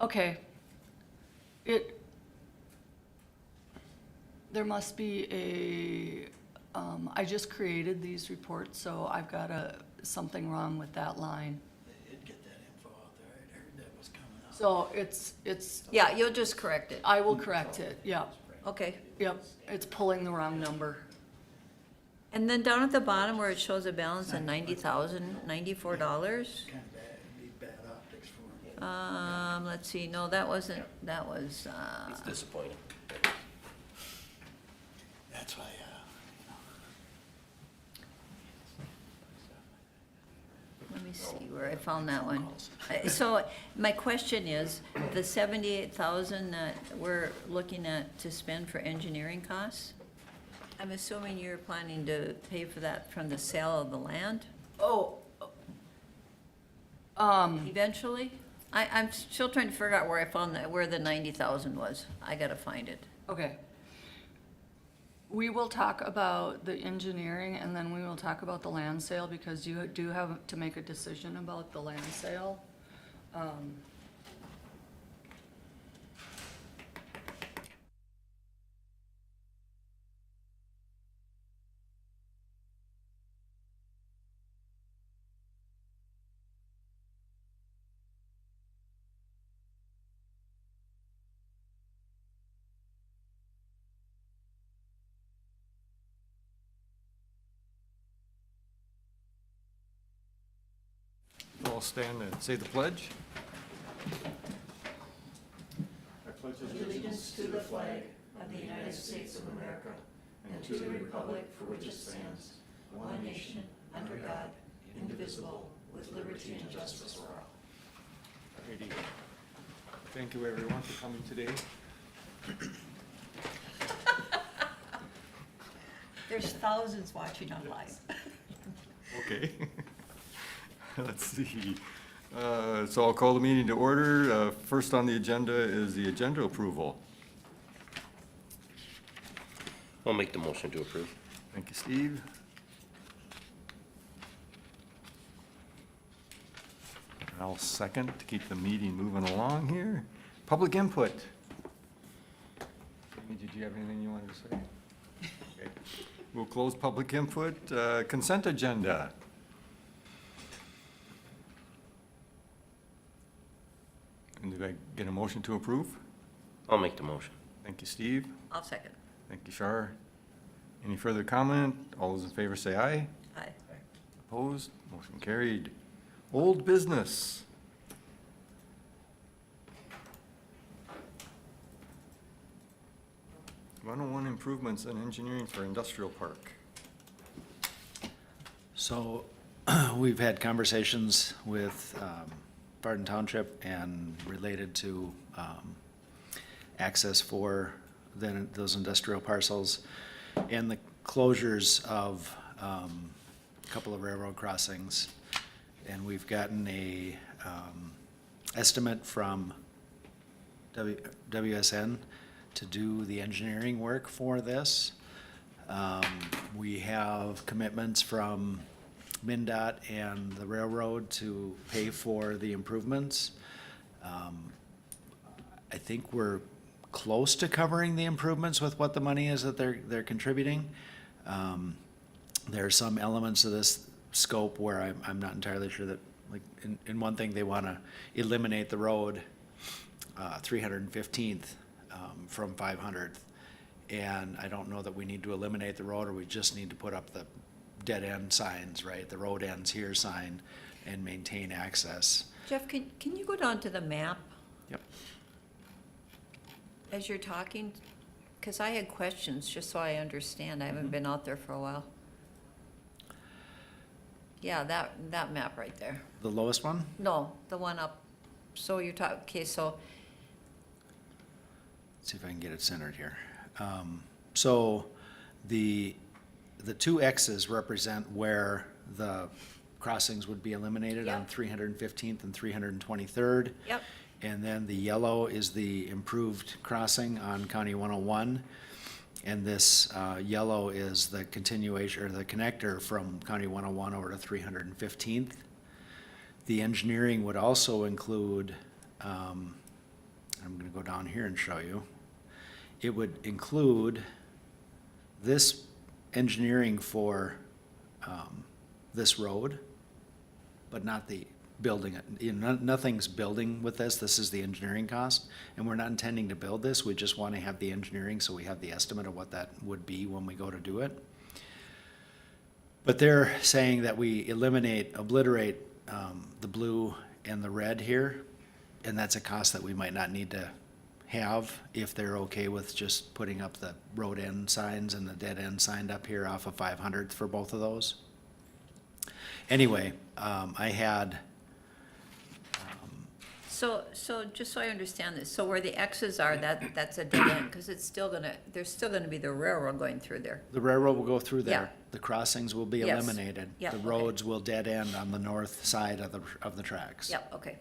Okay. There must be I just created these reports, so I've got something wrong with that line. They did get that info out there. I heard that was coming out. So it's, Yeah, you'll just correct it. I will correct it, yeah. Okay. Yep, it's pulling the wrong number. And then down at the bottom where it shows a balance of $90,094. Kind of bad, it'd be bad optics for them. Let's see, no, that wasn't, that was, It's disappointing. That's why, let me see where I found that one. So my question is, the 78,000 that we're looking at to spend for engineering costs, I'm assuming you're planning to pay for that from the sale of the land Oh, eventually? I'm still trying to figure out where I found that, where the 90,000 was. I gotta find it. okay. We will talk about the engineering and then we will talk about the land sale because you do have to make a decision about the land sale. All stand and say the pledge. Allegiance to the flag of the United States of America and to the republic for which it stands, one nation, under God, indivisible, with liberty and justice for all. Alrighty. Thank you everyone for coming today. There's thousands watching online. Okay. Let's see. So I'll call the meeting to order. First on the agenda is the agenda approval. I'll make the motion to approve. Thank you, Steve. And I'll second to keep the meeting moving along here. Public input. Amy, did you have anything you wanted to say? Okay. We'll close public input. Consent agenda. And did I get a motion to approve? I'll make the motion. Thank you, Steve. I'll second. Thank you, Shar. Any further comment? All those in favor say aye. Aye. Opposed? Motion carried. Old business. One-on-one improvements in engineering for industrial park. So we've had conversations with Barton Township and related to access for those industrial parcels and the closures of a couple of railroad crossings. And we've gotten a estimate from WSN to do the engineering work for this. We have commitments from MnDOT and the railroad to pay for the improvements. I think we're close to covering the improvements with what the money is that they're contributing. There are some elements of this scope where I'm not entirely sure that, like, in one thing, they want to eliminate the road 315th from 500th. And I don't know that we need to eliminate the road, or we just need to put up the dead end signs, right? The road ends here sign and maintain access. Jeff, can you go down to the map Yep. as you're talking? Because I had questions, just so I understand. I haven't been out there for a while. Yeah, that map right there. The lowest one? No, the one up. So you're talking, okay, so, Let's see if I can get it centered here. So the two X's represent where the crossings would be eliminated on Yep. 315th and 323rd. yep, And then the yellow is the improved crossing on County 101. And this yellow is the continuation, or the connector from County 101 over to 315th. The engineering would also include I'm gonna go down here and show you. It would include this engineering for, this road, but not the building it. You know, nothing's building with this. This is the engineering cost. And we're not intending to build this. We just want to have the engineering so we have the estimate of what that would be when we go to do it. But they're saying that we obliterate the blue and the red here. And that's a cost that we might not need to have if they're okay with just putting up the road end signs and the dead end sign up here off of 500th for both of those. Anyway, I had, So just so I understand this, so where the X's are, that's a dead end, because it's still gonna, there's still gonna be the railroad going through there. the railroad will go through there. Yeah. The crossings will be Yes. eliminated. Yeah, The okay. roads will dead end on the north side of the tracks. Yep, okay.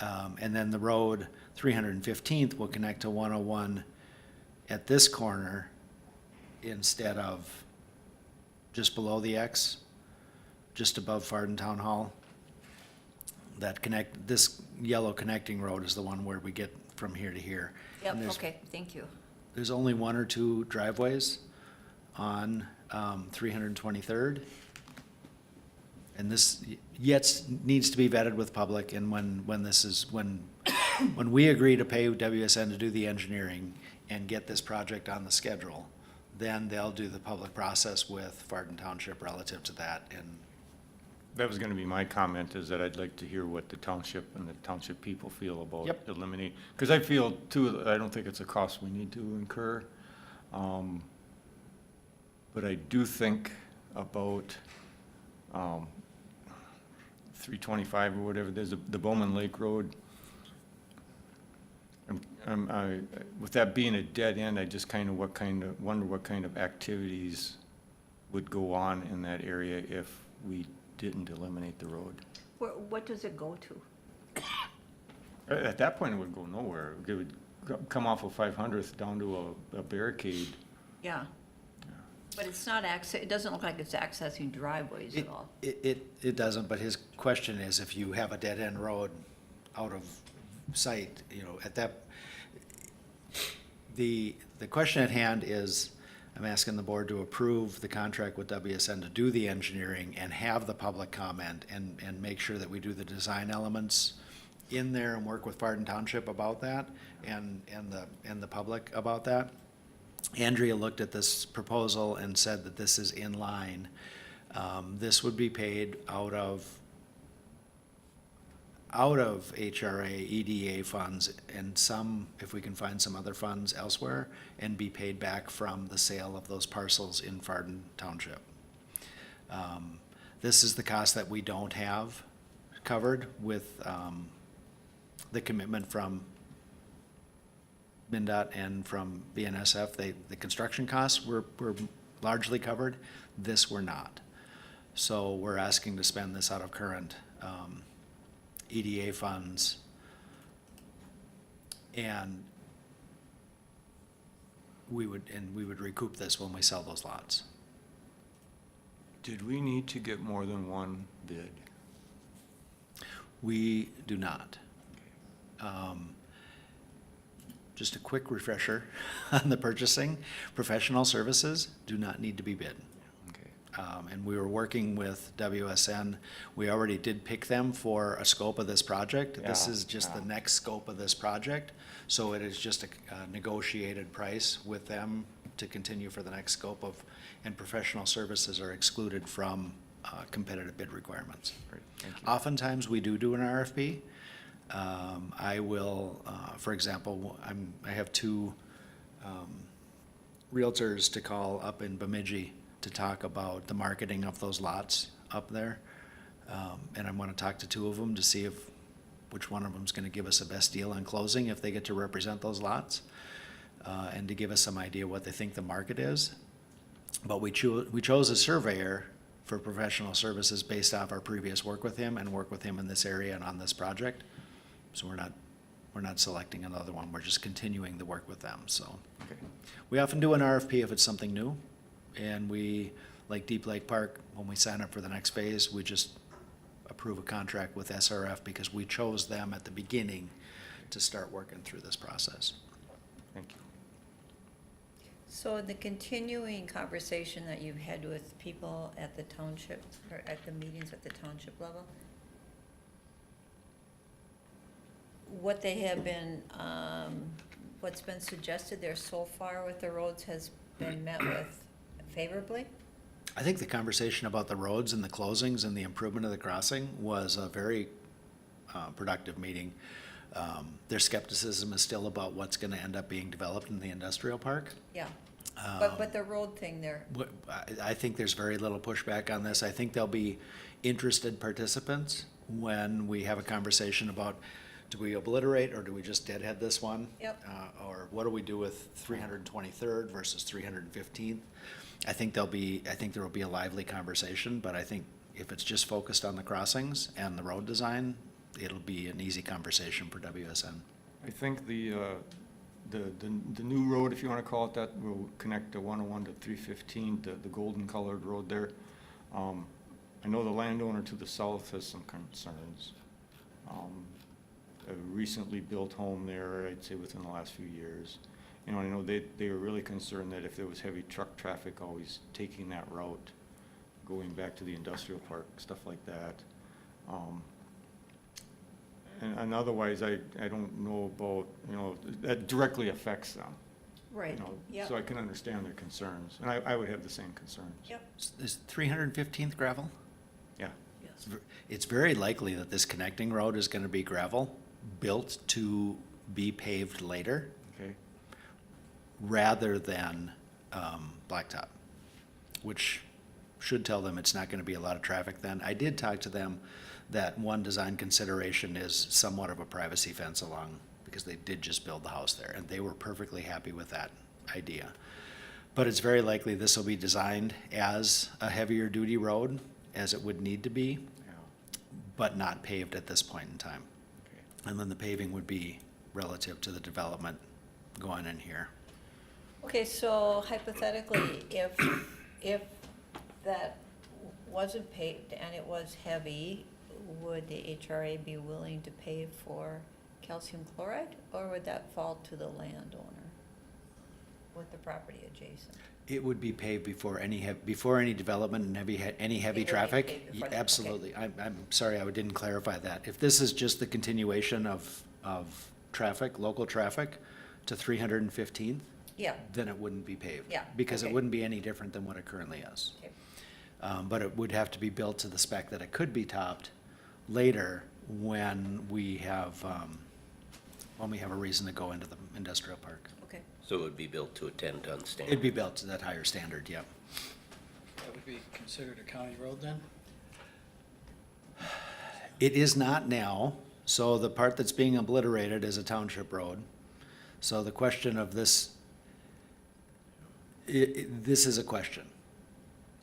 And then the road 315th will connect to 101 at this corner instead of just below the X, just above Fardin Town Hall. This yellow connecting road is the one where we get from here to here. Yep, And there's- okay, thank you. There's only one or two driveways on 323rd. And this yet needs to be vetted with public, and when we agree to pay WSN to do the engineering and get this project on the schedule, then they'll do the public process with Fardin Township relative to that. And That was gonna be my comment, is that I'd like to hear what the township and the township people feel about Yep. eliminating, because I feel too, I don't think it's a cost we need to incur. But I do think about, 325 or whatever, there's the Bowman Lake Road. With that being a dead end, I just wonder what kind of activities would go on in that area if we didn't eliminate the road. What does it go to? At that point, it would go nowhere. It would come off of 500th down to a barricade. Yeah. But it's not it doesn't look like it's accessing driveways at all. it doesn't, but his question is if you have a dead end road out of sight, you know, at that, the question at hand is, I'm asking the board to approve the contract with WSN to do the engineering and have the public comment and make sure that we do the design elements in there and work with Fardin Township about that and the public about that. Andrea looked at this proposal and said that this is in line. This would be paid out of HRA, EDA funds, and some, if we can find some other funds elsewhere, and be paid back from the sale of those parcels in Fardin Township. This is the cost that we don't have covered with the commitment from MnDOT and from BNSF. The construction costs were largely covered. This we're not. So we're asking to spend this out of current EDA funds. And we would recoup this when we sell those lots. Did we need to get more than one bid? We do not. Just a quick refresher on the purchasing. Professional services do not need to be bid. Okay. And we were working with WSN. We already did pick them for a scope of this project. This Yeah, is just the yeah. next scope of this project. So it is just a negotiated price with them to continue for the next scope of, and professional services are excluded from competitive bid requirements. Great, thank you. Oftentimes, we do an RFP. I will, for example, I have two realtors to call up in Bemidji to talk about the marketing of those lots up there. And I want to talk to two of them to see which one of them is going to give us the best deal on closing if they get to represent those lots, and to give us some idea what they think the market is. But we chose a surveyor for professional services based off our previous work with him and work with him in this area and on this project. So we're not selecting another one, we're just continuing the work with them, so. Okay. We often do an RFP if it's something new, and we, like Deep Lake Park, when we sign up for the next phase, we just approve a contract with SRF because we chose them at the beginning to start working through this process. Thank you. So the continuing conversation that you've had with people at the township, or at the meetings at the township level, what they have been, what's been suggested there so far with the roads has been met with favorably? I think the conversation about the roads and the closings and the improvement of the crossing was a very productive meeting. Their skepticism is still about what's gonna end up being developed in the industrial park. Yeah, but the road thing there, I think there's very little pushback on this. I think there'll be interested participants when we have a conversation about, do we obliterate or do we just deadhead this one? Yep. Or what do we do with 323rd versus 315th? I think there will be a lively conversation, but I think if it's just focused on the crossings and the road design, it'll be an easy conversation for WSN. I think the new road, if you want to call it that, will connect the 101 to 315, the golden colored road there. I know the landowner to the south has some concerns. A recently built home there, I'd say within the last few years. You know, I know they were really concerned that if there was heavy truck traffic always taking that route, going back to the industrial park, stuff like that. And otherwise, I don't know about, you know, that directly affects them. right, You know, yep, so I can understand their concerns, and I would have the same concerns. yep, Is 315th gravel? Yeah, yes. It's very likely that this connecting road is gonna be gravel, built to be paved later, okay, rather than blacktop, which should tell them it's not gonna be a lot of traffic then. I did talk to them that one design consideration is somewhat of a privacy fence along, because they did just build the house there, and they were perfectly happy with that idea. But it's very likely this will be designed as a heavier duty road, as it would need to be, yeah, but not paved at this point in time. okay. And then the paving would be relative to the development going in here. Okay, so hypothetically, if that wasn't paved and it was heavy, would the HRA be willing to pay for calcium chloride, or would that fall to the landowner with the property adjacent? It would be paved before any development and any heavy It would be traffic? paved before that, okay. Absolutely. I'm sorry, I didn't clarify that. If this is just the continuation of traffic, local traffic to 315th, Yeah, then it wouldn't be paved. Yeah, Because it okay. wouldn't be any different than what it currently is. okay, But it would have to be built to the spec that it could be topped later when we have a reason to go into the industrial park. okay. So it would be built to a 10-ton It'd standard. be built to that higher standard, yep. That would be considered a county road then? It is not now, so the part that's being obliterated is a township road. So the question of this, this is a question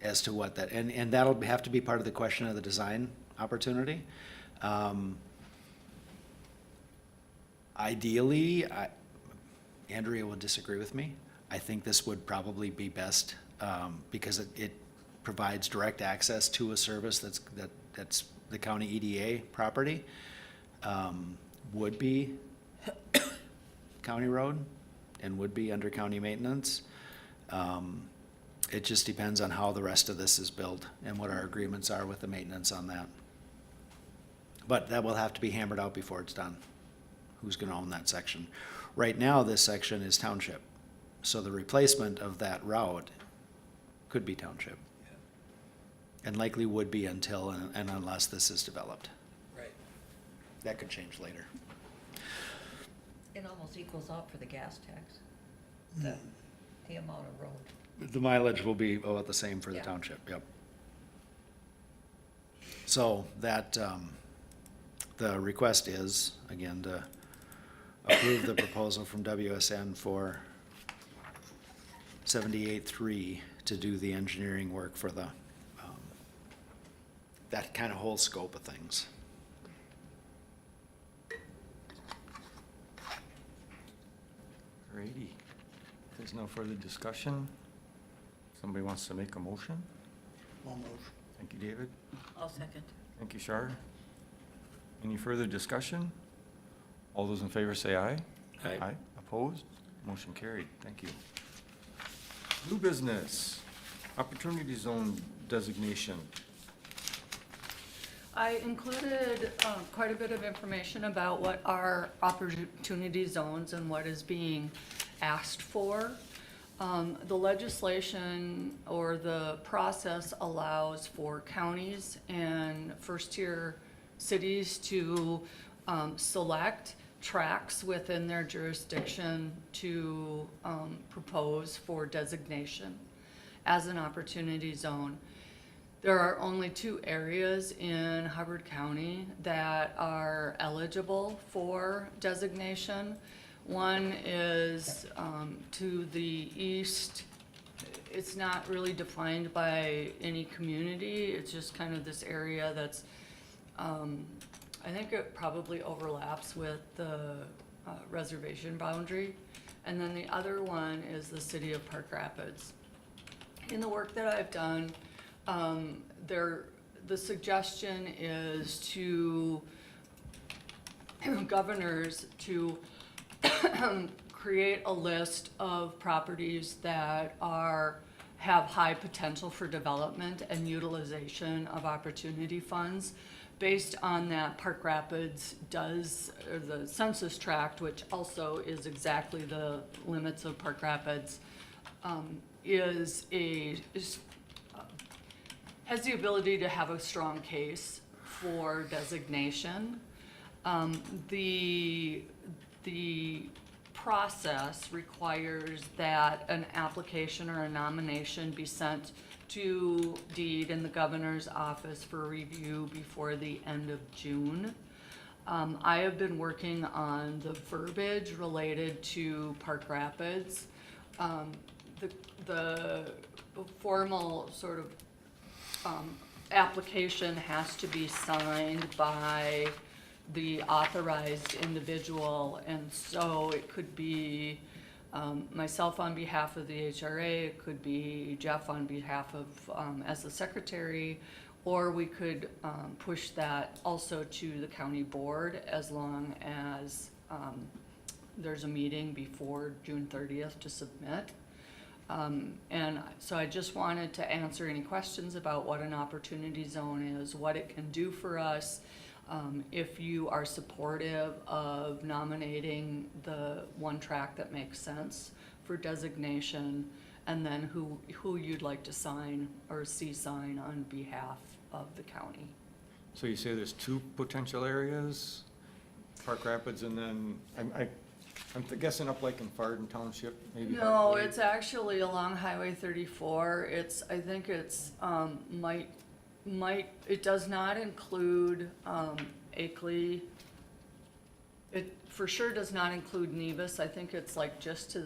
as to what that, and that'll have to be part of the question of the design opportunity. Ideally, Andrea will disagree with me. I think this would probably be best, because it provides direct access to a service that's the county EDA property, would be county road and would be under county maintenance. It just depends on how the rest of this is built and what our agreements are with the maintenance on that. But that will have to be hammered out before it's done. Who's gonna own that section? Right now, this section is township, so the replacement of that route could be township. And likely would be until and unless this is developed. Right. That could change later. It almost equals out for the gas tax, the amount of road. The mileage will be about the same for the Yeah. township, yep. So that, the request is, again, to approve the proposal from WSN for 78.3 to do the engineering work for the, that kind of whole scope of things. Alrighty. If there's no further discussion, somebody wants to make a motion? One move. Thank you, David. I'll second. Thank you, Shar. Any further discussion? All those in favor say aye. Aye. Opposed? Motion carried. Thank you. New business, opportunity zone designation. I included quite a bit of information about what are opportunity zones and what is being asked for. The legislation or the process allows for counties and first-tier cities to select tracts within their jurisdiction to propose for designation as an opportunity zone. There are only 2 areas in Hubbard County that are eligible for designation. One is to the east. It's not really defined by any community. It's just kind of this area that's, I think it probably overlaps with the reservation boundary. And then the other one is the city of Park Rapids. In the work that I've done, the suggestion is to governors to create a list of properties that have high potential for development and utilization of opportunity funds. Based on that, Park Rapids does, or the census tract, which also is exactly the limits of Park Rapids, has the ability to have a strong case for designation. The process requires that an application or a nomination be sent to deed in the governor's office for review before the end of June. I have been working on the verbiage related to Park Rapids. The formal sort of application has to be signed by the authorized individual, and so it could be myself on behalf of the HRA, it could be Jeff on behalf of, as the secretary, or we could push that also to the county board as long as there's a meeting before June 30th to submit. And so I just wanted to answer any questions about what an opportunity zone is, what it can do for us, if you are supportive of nominating the one track that makes sense for designation, and then who you'd like to sign or see sign on behalf of the county. So you say there's 2 potential areas, Park Rapids, and then, I'm guessing up like in Fardin Township, maybe? No, Hartley? it's actually along Highway 34. I think it's, it does not include, Akeley. It for sure does not include Nevis. I think it's like just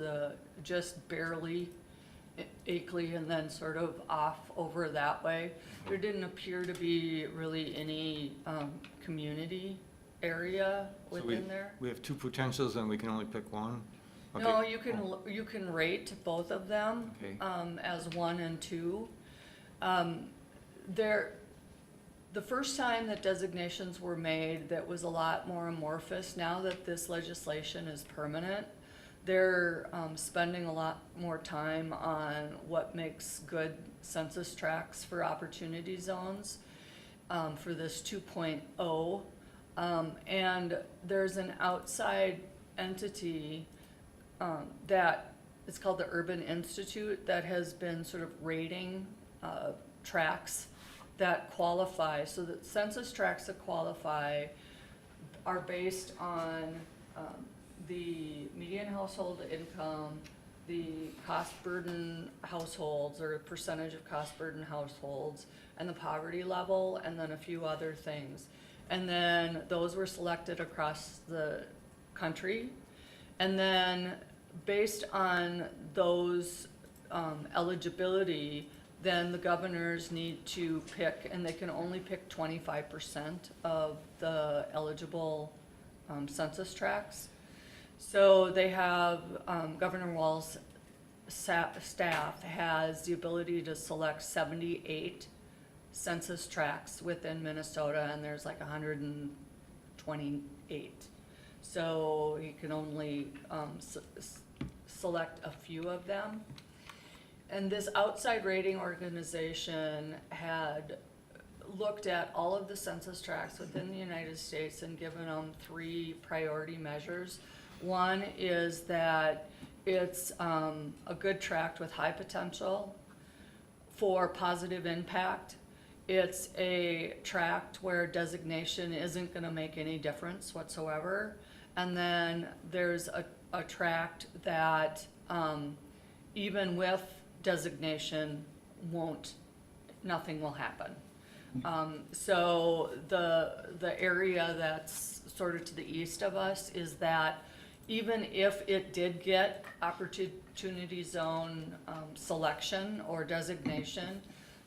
barely Akeley and then sort of off over that way. There didn't appear to be really any, community area So within there. We have 2 potentials and we can only pick one? Okay. No, you can rate both of them, Okay. as 1 and 2. The first time that designations were made, that was a lot more amorphous. Now that this legislation is permanent, they're spending a lot more time on what makes good census tracts for opportunity zones for this 2.0. And there's an outside entity that it's called the Urban Institute that has been sort of rating tracts that qualify. So the census tracts that qualify are based on the median household income, the cost burden households or percentage of cost burden households, and the poverty level, and then a few other things. And then those were selected across the country. And then based on those eligibility, then the governors need to pick, and they can only pick 25% of the eligible census tracts. So they have, Governor Wall's staff has the ability to select 78 census tracts within Minnesota, and there's like 128. So he can only select a few of them. And this outside rating organization had looked at all of the census tracts within the United States and given them 3 priority measures. One is that it's a good tract with high potential for positive impact. It's a tract where designation isn't gonna make any difference whatsoever. And then there's a tract that even with designation nothing will happen. So the area that's sort of to the east of us is that even if it did get opportunity zone selection or designation,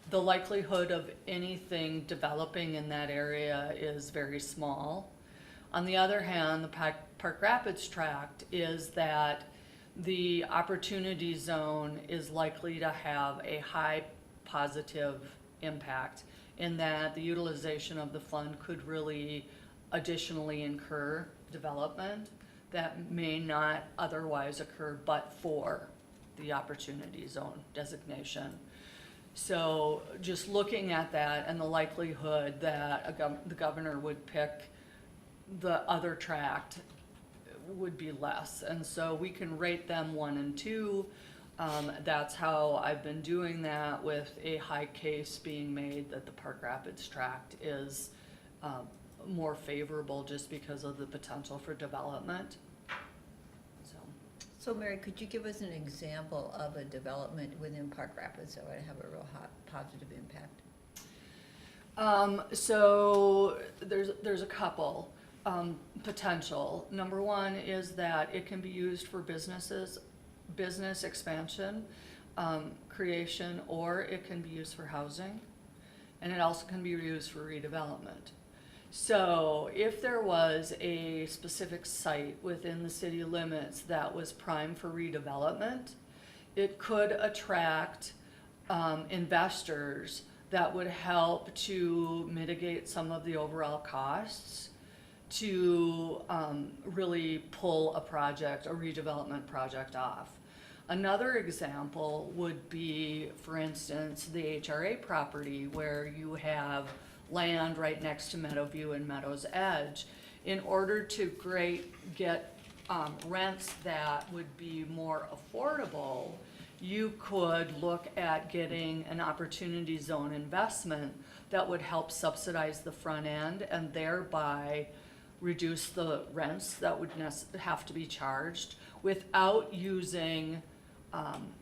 the likelihood of anything developing in that area is very small. On the other hand, the Park Rapids tract is that the opportunity zone is likely to have a high positive impact in that the utilization of the fund could really additionally incur development that may not otherwise occur but for the opportunity zone designation. So just looking at that and the likelihood that the governor would pick the other tract would be less. And so we can rate them 1 and 2. That's how I've been doing that, with a high case being made that the Park Rapids tract is more favorable just because of the potential for development. So Mary, could you give us an example of a development within Park Rapids that would have a real positive impact? So there's a couple potential. Number one is that it can be used for business expansion, creation, or it can be used for housing, and it also can be used for redevelopment. So if there was a specific site within the city limits that was prime for redevelopment, it could attract investors that would help to mitigate some of the overall costs to really pull a redevelopment project off. Another example would be, for instance, the HRA property, where you have land right next to Meadowview and Meadows Edge. In order to get rents that would be more affordable, you could look at getting an opportunity zone investment that would help subsidize the front end and thereby reduce the rents that would have to be charged without using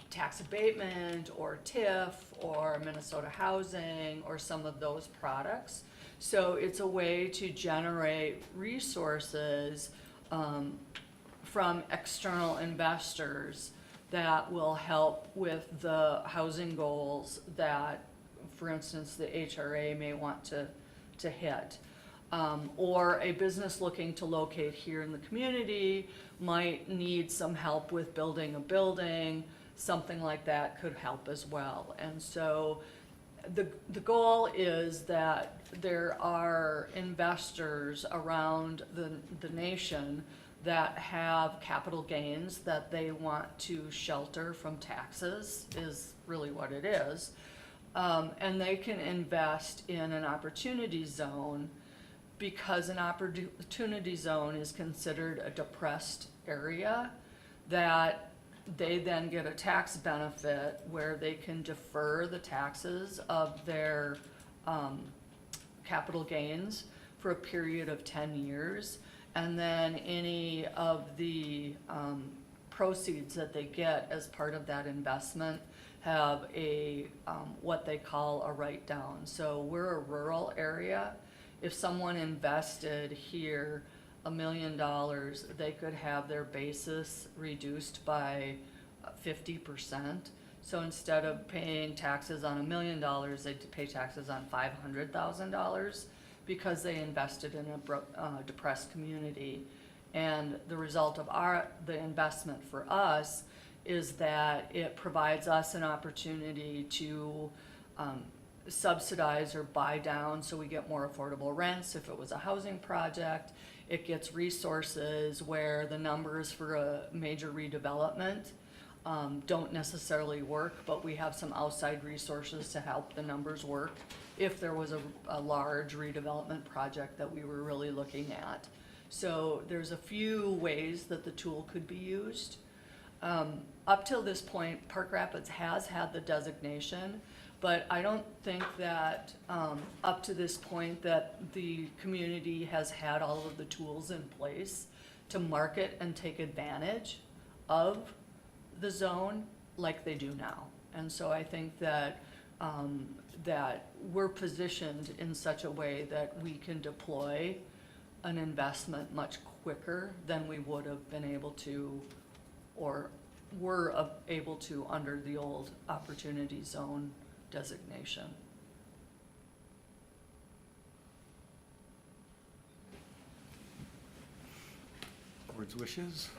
tax abatement or TIF or Minnesota Housing or some of those products. So it's a way to generate resources from external investors that will help with the housing goals that, for instance, the HRA may want to hit. Or a business looking to locate here in the community might need some help with building a building. Something like that could help as well. And so the goal is that there are investors around the nation that have capital gains that they want to shelter from taxes, is really what it is. And they can invest in an opportunity zone, because an opportunity zone is considered a depressed area, that they then get a tax benefit where they can defer the taxes of their capital gains for a period of 10 years. And then any of the proceeds that they get as part of that investment have a what they call a write-down. So we're a rural area. If someone invested here $1 million, they could have their basis reduced by 50%. So instead of paying taxes on $1 million, they'd pay taxes on $500,000 because they invested in a depressed community. And the result of the investment for us is that it provides us an opportunity to subsidize or buy down so we get more affordable rents if it was a housing project. it gets resources where the numbers for a major redevelopment don't necessarily work, but we have some outside resources to help the numbers work if there was a large redevelopment project that we were really looking at. So there's a few ways that the tool could be used. Up till this point, Park Rapids has had the designation, but I don't think that up to this point that the community has had all of the tools in place to market and take advantage of the zone like they do now. And so I think that that we're positioned in such a way that we can deploy an investment much quicker than we would have been able to, or were able to under the old opportunity zone designation. Board's wishes?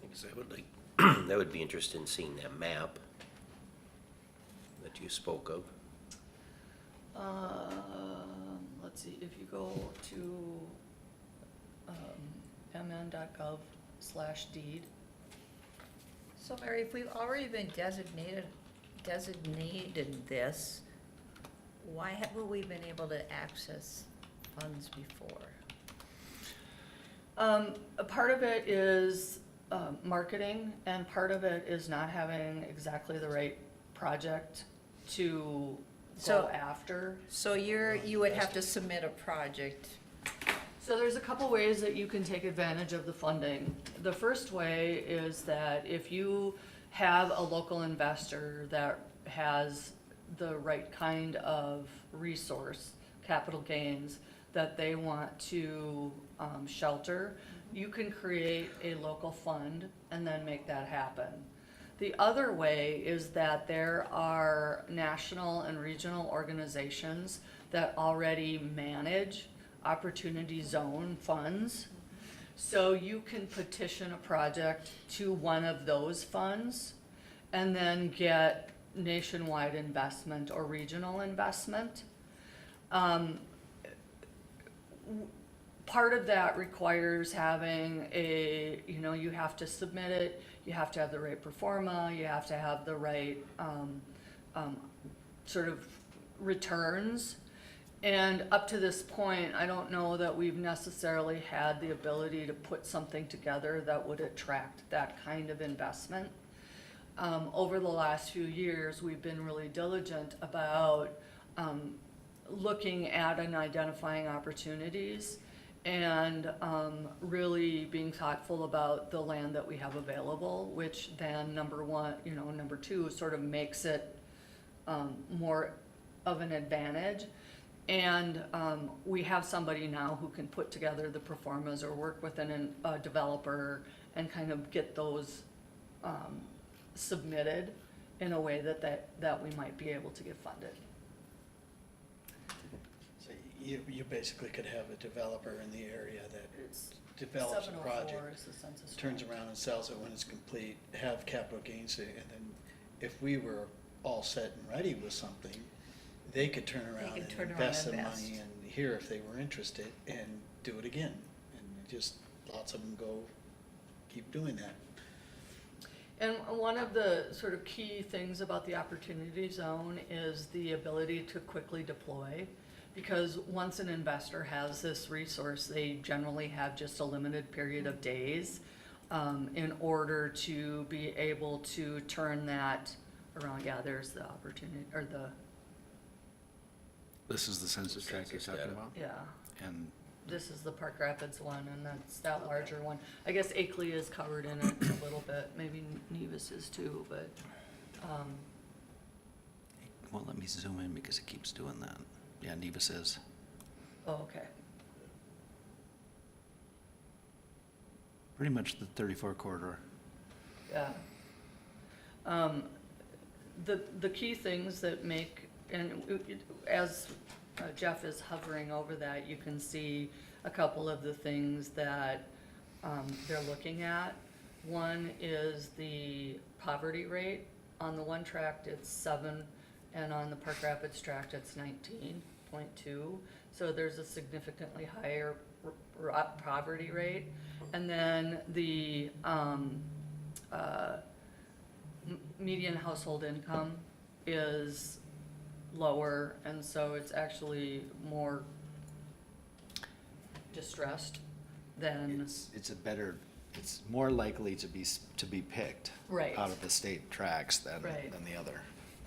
Because I would like, I would be interested in seeing that map that you spoke of. Let's see, if you go to mn.gov/deed. So Mary, if we've already been designated this, why haven't we been able to access funds before? A part of it is marketing, and part of it is not having exactly the right project to So- go after. So you would have to submit a project. So there's a couple ways that you can take advantage of the funding. The first way is that if you have a local investor that has the right kind of resource, capital gains, that they want to shelter, you can create a local fund and then make that happen. The other way is that there are national and regional organizations that already manage opportunity zone funds. So you can petition a project to one of those funds and then get nationwide investment or regional investment. Part of that requires having you have to submit it, you have to have the right pro forma, you have to have the right sort of returns. And up to this point, I don't know that we've necessarily had the ability to put something together that would attract that kind of investment. Over the last few years, we've been really diligent about looking at and identifying opportunities and really being thoughtful about the land that we have available, which then number two sort of makes it more of an advantage. And we have somebody now who can put together the pro formas or work with a developer and kind of get those submitted in a way that we might be able to get funded. So you basically could have a developer in the area that It's develops a 704 project, is the census turns tract. around and sells it when it's complete, have capital gains, and then if we were all set and ready with something, they could turn around could and turn around invest and some invest. money and here if they were interested and do it again. And just lots of them keep doing that. And one of the sort of key things about the opportunity zone is the ability to quickly deploy. Because once an investor has this resource, they generally have just a limited period of days in order to be able to turn that around. Yeah, there's the opportunity, or This is the census tract you're Census talking data. about? yeah, And this is the Park Rapids one, and that's that larger one. I guess Akeley is covered in it a little bit, maybe Nevis is too, but, well, let me zoom in because it keeps doing that. Yeah, Nevis is. oh, okay. Pretty much the 34 corridor. Yeah. The key things that make, and as Jeff is hovering over that, you can see a couple of the things that they're looking at. One is the poverty rate. On the one tract, it's 7, and on the Park Rapids tract, it's 19.2. So there's a significantly higher poverty rate. And then the median household income is lower, and so it's actually more distressed than. It's more likely to be picked Right. out of the state tracks than Right. the other.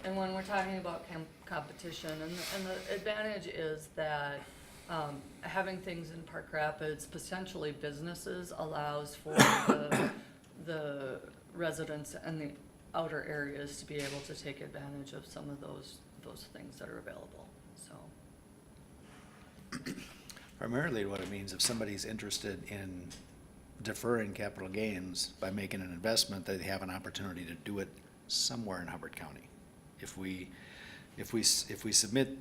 And when we're talking about competition, and the advantage is that having things in Park Rapids, potentially businesses, allows for the residents and the outer areas to be able to take advantage of some of those things that are available, so. Primarily what it means, if somebody's interested in deferring capital gains by making an investment, they have an opportunity to do it somewhere in Hubbard County. If we submit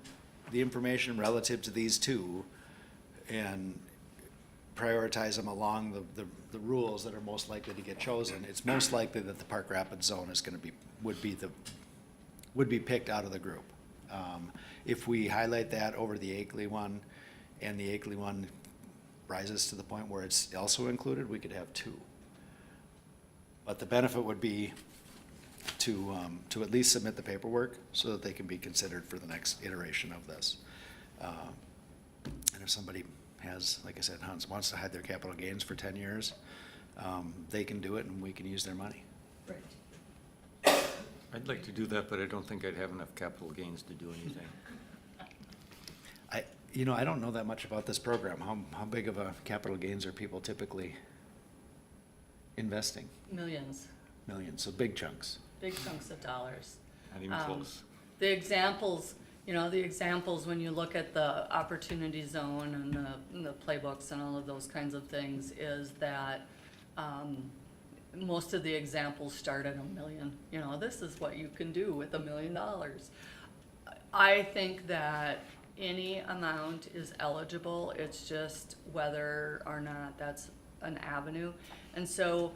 the information relative to these two and prioritize them along the rules that are most likely to get chosen, it's most likely that the Park Rapids zone is gonna would be picked out of the group. If we highlight that over the Akeley one, and the Akeley one rises to the point where it's also included, we could have two. But the benefit would be to at least submit the paperwork so that they can be considered for the next iteration of this. And if somebody has, like I said, wants to hide their capital gains for 10 years, they can do it and we can use their money. Right. I'd like to do that, but I don't think I'd have enough capital gains to do anything. I don't know that much about this program. How big of a capital gains are people typically investing? Millions, Millions, so big chunks. big chunks of dollars. Not even close. The examples, when you look at the opportunity zone and the playbooks and all of those kinds of things, is that most of the examples start at $1 million. This is what you can do with $1 million. I think that any amount is eligible, it's just whether or not that's an avenue. And so,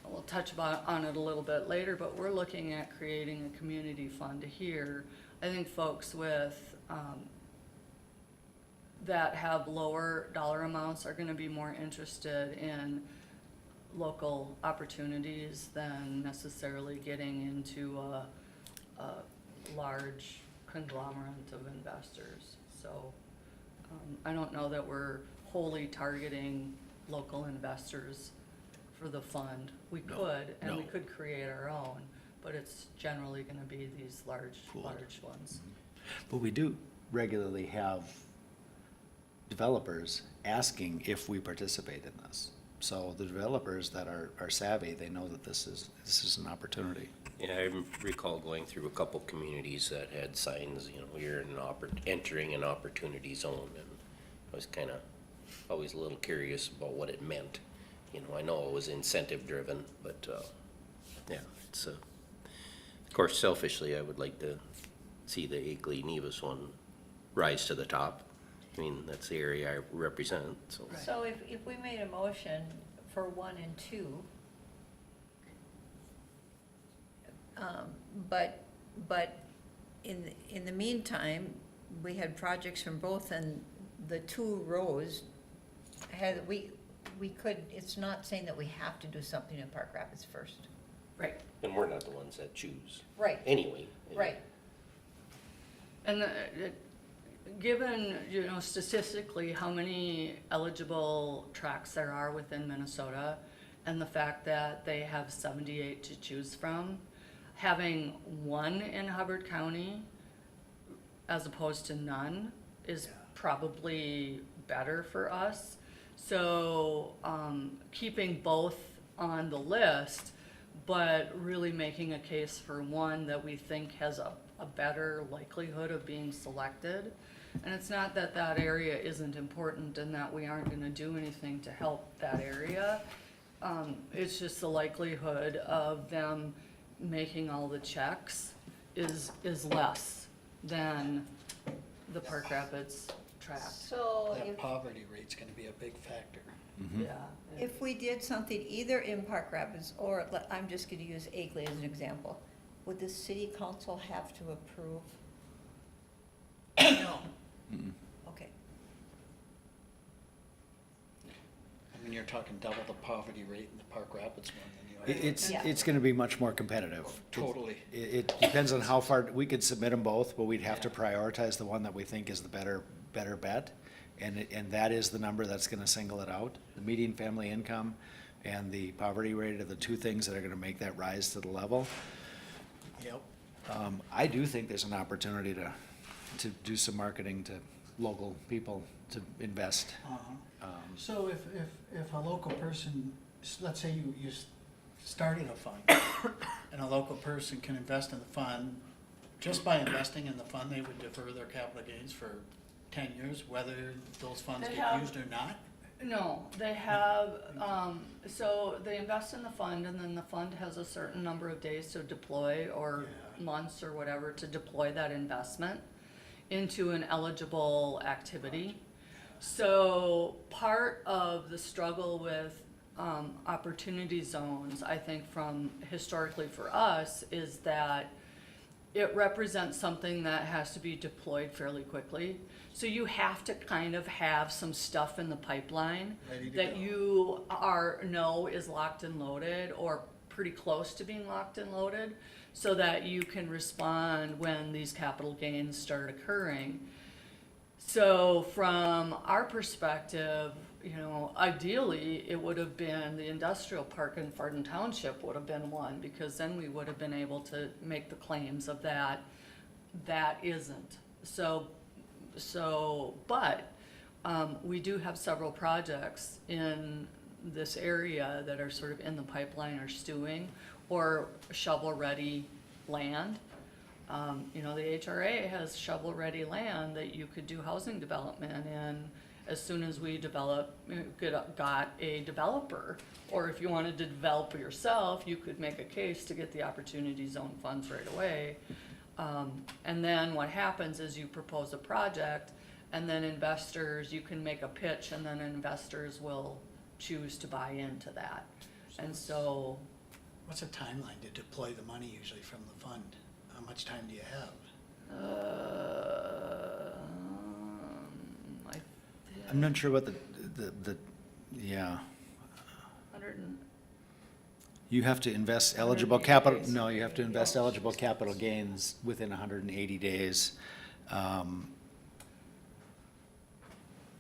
we'll touch on it a little bit later, but we're looking at creating a community fund here. I think folks with, that have lower dollar amounts are gonna be more interested in local opportunities than necessarily getting into a large conglomerate of investors. So, I don't know that we're wholly targeting local investors for the fund. We could, and we could create our own, but it's generally gonna be these large ones. But we do regularly have developers asking if we participate in this. So the developers that are savvy, they know that this is an opportunity. Yeah, I recall going through a couple communities that had signs, you're in entering an opportunity zone, and I was kind of always a little curious about what it meant. I know it was incentive driven, but, yeah, it's, of course, selfishly, I would like to see the Akeley-Nevis one rise to the top. That's the area I represent, so. Right. So if we made a motion for 1 and 2, but in the meantime, we had projects from both, and the 2 rows we could, it's not saying that we have to do something in Park Rapids first. Right. And we're not the ones that choose. Right. Anyway. Right. And given, statistically how many eligible tracts there are within Minnesota, and the fact that they have 78 to choose from, having 1 in Hubbard County as opposed to none is probably better for us. So, keeping both on the list, but really making a case for one that we think has a better likelihood of being selected. And it's not that that area isn't important and that we aren't gonna do anything to help that area. It's just the likelihood of them making all the checks is less than the Park Rapids tract. So That poverty rate's gonna be a big factor. Yeah. if we did something either in Park Rapids, or I'm just gonna use Akeley as an example, would the city council have to approve? No. Okay. I mean, you're talking double the poverty rate in the Park Rapids one than you are. Yeah. It's gonna be much more competitive. Totally. It depends on how far, we could submit them both, but we'd have to prioritize the one that we think is the better bet. And that is the number that's gonna single it out. The median family income and the poverty rate are the two things that are gonna make that rise to the level. Yep. I do think there's an opportunity to do some marketing to local people to invest. So if a local person, let's say you started a fund, and a local person can invest in the fund, just by investing in the fund, they would defer their capital gains for 10 years, whether those funds They get have- used or not? No, they have, so they invest in the fund, and then the fund has a certain number of days to deploy, or Yeah. months or whatever, to deploy that investment into an eligible activity. So part of the struggle with opportunity zones, I think from historically for us, is that it represents something that has to be deployed fairly quickly. So you have to kind of have some stuff in the pipeline Ready to that go. you know is locked and loaded, or pretty close to being locked and loaded, so that you can respond when these capital gains start occurring. So from our perspective, you know, ideally, it would have been the industrial park in Fardin Township would have been one, because then we would have been able to make the claims of that. That isn't. But we do have several projects in this area that are sort of in the pipeline or stewing, or shovel-ready land. You know, the HRA has shovel-ready land that you could do housing development in as soon as we got a developer. Or if you wanted to develop yourself, you could make a case to get the opportunity zone funds right away. And then what happens is you propose a project, and then investors, you can make a pitch, and then investors will choose to buy into that. And so, What's a timeline to deploy the money usually from the fund? How much time do you have? I think I'm not sure what yeah. 100 and, You have to invest eligible capital, 180 days. no, you have to invest eligible capital gains within 180 days.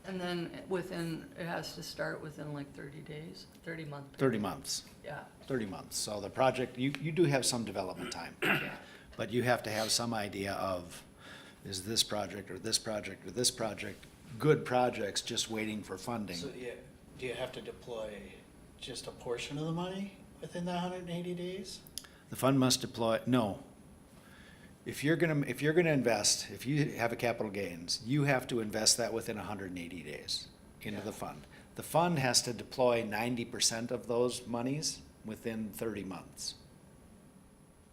and then it has to start within like 30 days, 30-month. 30 months, Yeah, 30 months. So the project, you do have some development time, but you have to have some idea of, is this project or this project or this project, good projects just waiting for funding? So do you have to deploy just a portion of the money within the 180 days? The fund must deploy, no. If you're gonna invest, if you have a capital gains, you have to invest that within 180 days into the fund. The fund has to deploy 90% of those monies within 30 months.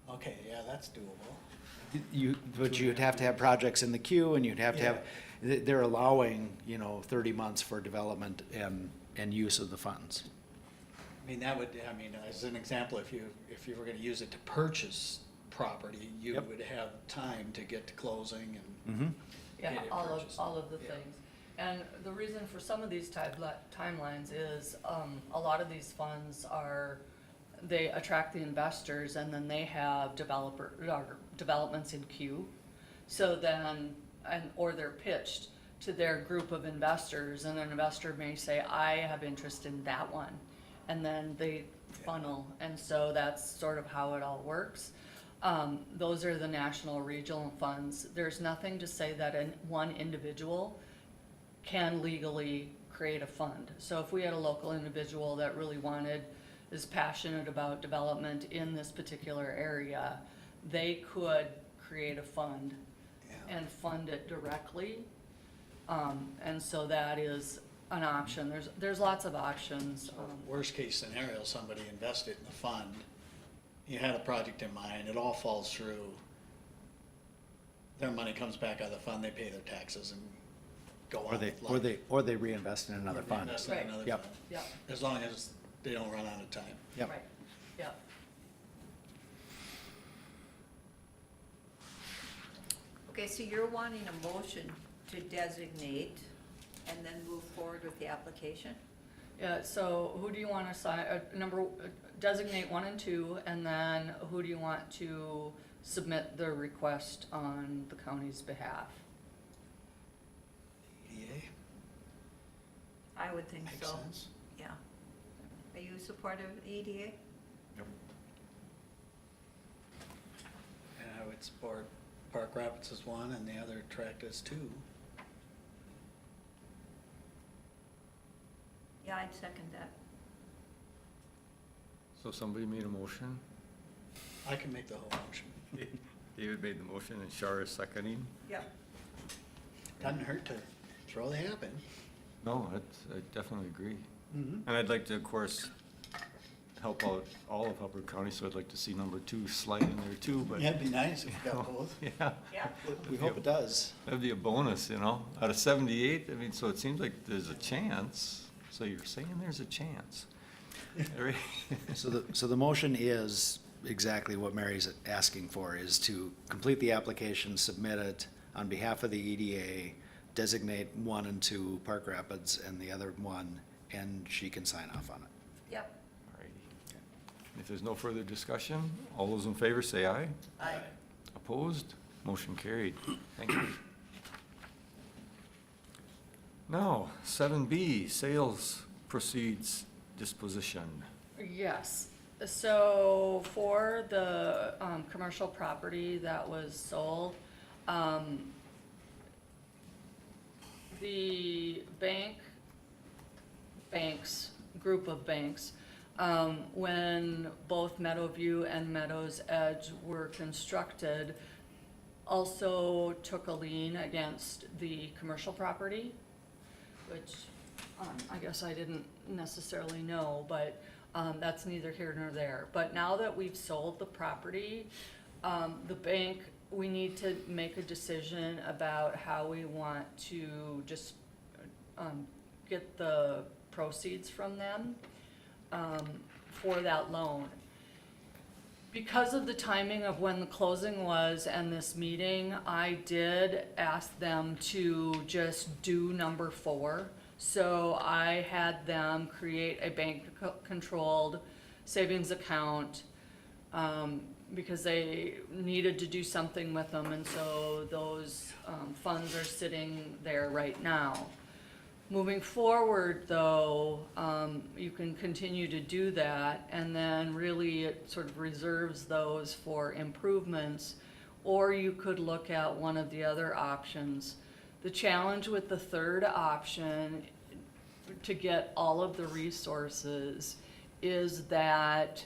Okay, yeah, that's doable. But you'd have to have projects in the queue, and you'd have to have, they're allowing, 30 months for development and use of the funds. I mean, as an example, if you were gonna use it to purchase property, you Yep. would have time to get to closing and. Mm-hmm. yeah, Get it all purchased. of the Yeah. things. And the reason for some of these timelines is, a lot of these funds they attract the investors, and then they have developments in queue. So then, or they're pitched to their group of investors, and an investor may say, I have interest in that one. And then they funnel, and so that's sort of how it all works. Those are the national regional funds. There's nothing to say that one individual can legally create a fund. So if we had a local individual that really is passionate about development in this particular area, they could create a fund Yeah. and fund it directly. And so that is an option. There's lots of options. Worst case scenario, somebody invested in the fund, you had a project in mind, it all falls through. Their money comes back out of the fund, they pay their taxes and go on with life. Or they reinvest in another Or fund. reinvest in Right. another Yep. fund. Yeah, As long as they don't run out of time. Yep. right, yeah. Okay, so you're wanting a motion to designate and then move forward with the application? Yeah, so who do you want to sign, designate 1 and 2, and then who do you want to submit the request on the county's behalf? EDA, I would think makes so, sense. yeah. Are you supportive of EDA? And I would support Park Rapids as 1 and the other tract as 2. Yeah, I'd second that. So somebody made a motion, I can make the whole motion. David made the motion and Shar is seconding. Yep. Doesn't hurt to throw the hat in. No, I definitely agree. Mm-hmm. And I'd like to, of course, help out all of Hubbard County, so I'd like to see number 2 slide in there too, but. Yeah, it'd be nice if you got both. Yeah, Yeah. We hope it does. that'd be a bonus, you know, out of 78, I mean, so it seems like there's a chance, so you're saying there's a chance. Right? So the motion is exactly what Mary's asking for, is to complete the application, submit it on behalf of the EDA, designate 1 and 2 Park Rapids and the other 1, and she can sign off on it. Yep. Alrighty. If there's no further discussion, all those in favor say aye. Aye. Opposed? Motion carried. Thank you. Now, 7B, sales proceeds disposition. Yes, so for the, commercial property that was sold, the group of banks, when both Meadowview and Meadows Edge were constructed, also took a lien against the commercial property, which, I guess I didn't necessarily know, but, that's neither here nor there. But now that we've sold the property, the bank, we need to make a decision about how we want to just, get the proceeds from them, for that loan. Because of the timing of when the closing was and this meeting, I did ask them to just do number 4. So I had them create a bank-controlled savings account, because they needed to do something with them, and so those, funds are sitting there right now. Moving forward, though, you can continue to do that, and then really it sort of reserves those for improvements, or you could look at one of the other options. The challenge with the third option, to get all of the resources, is that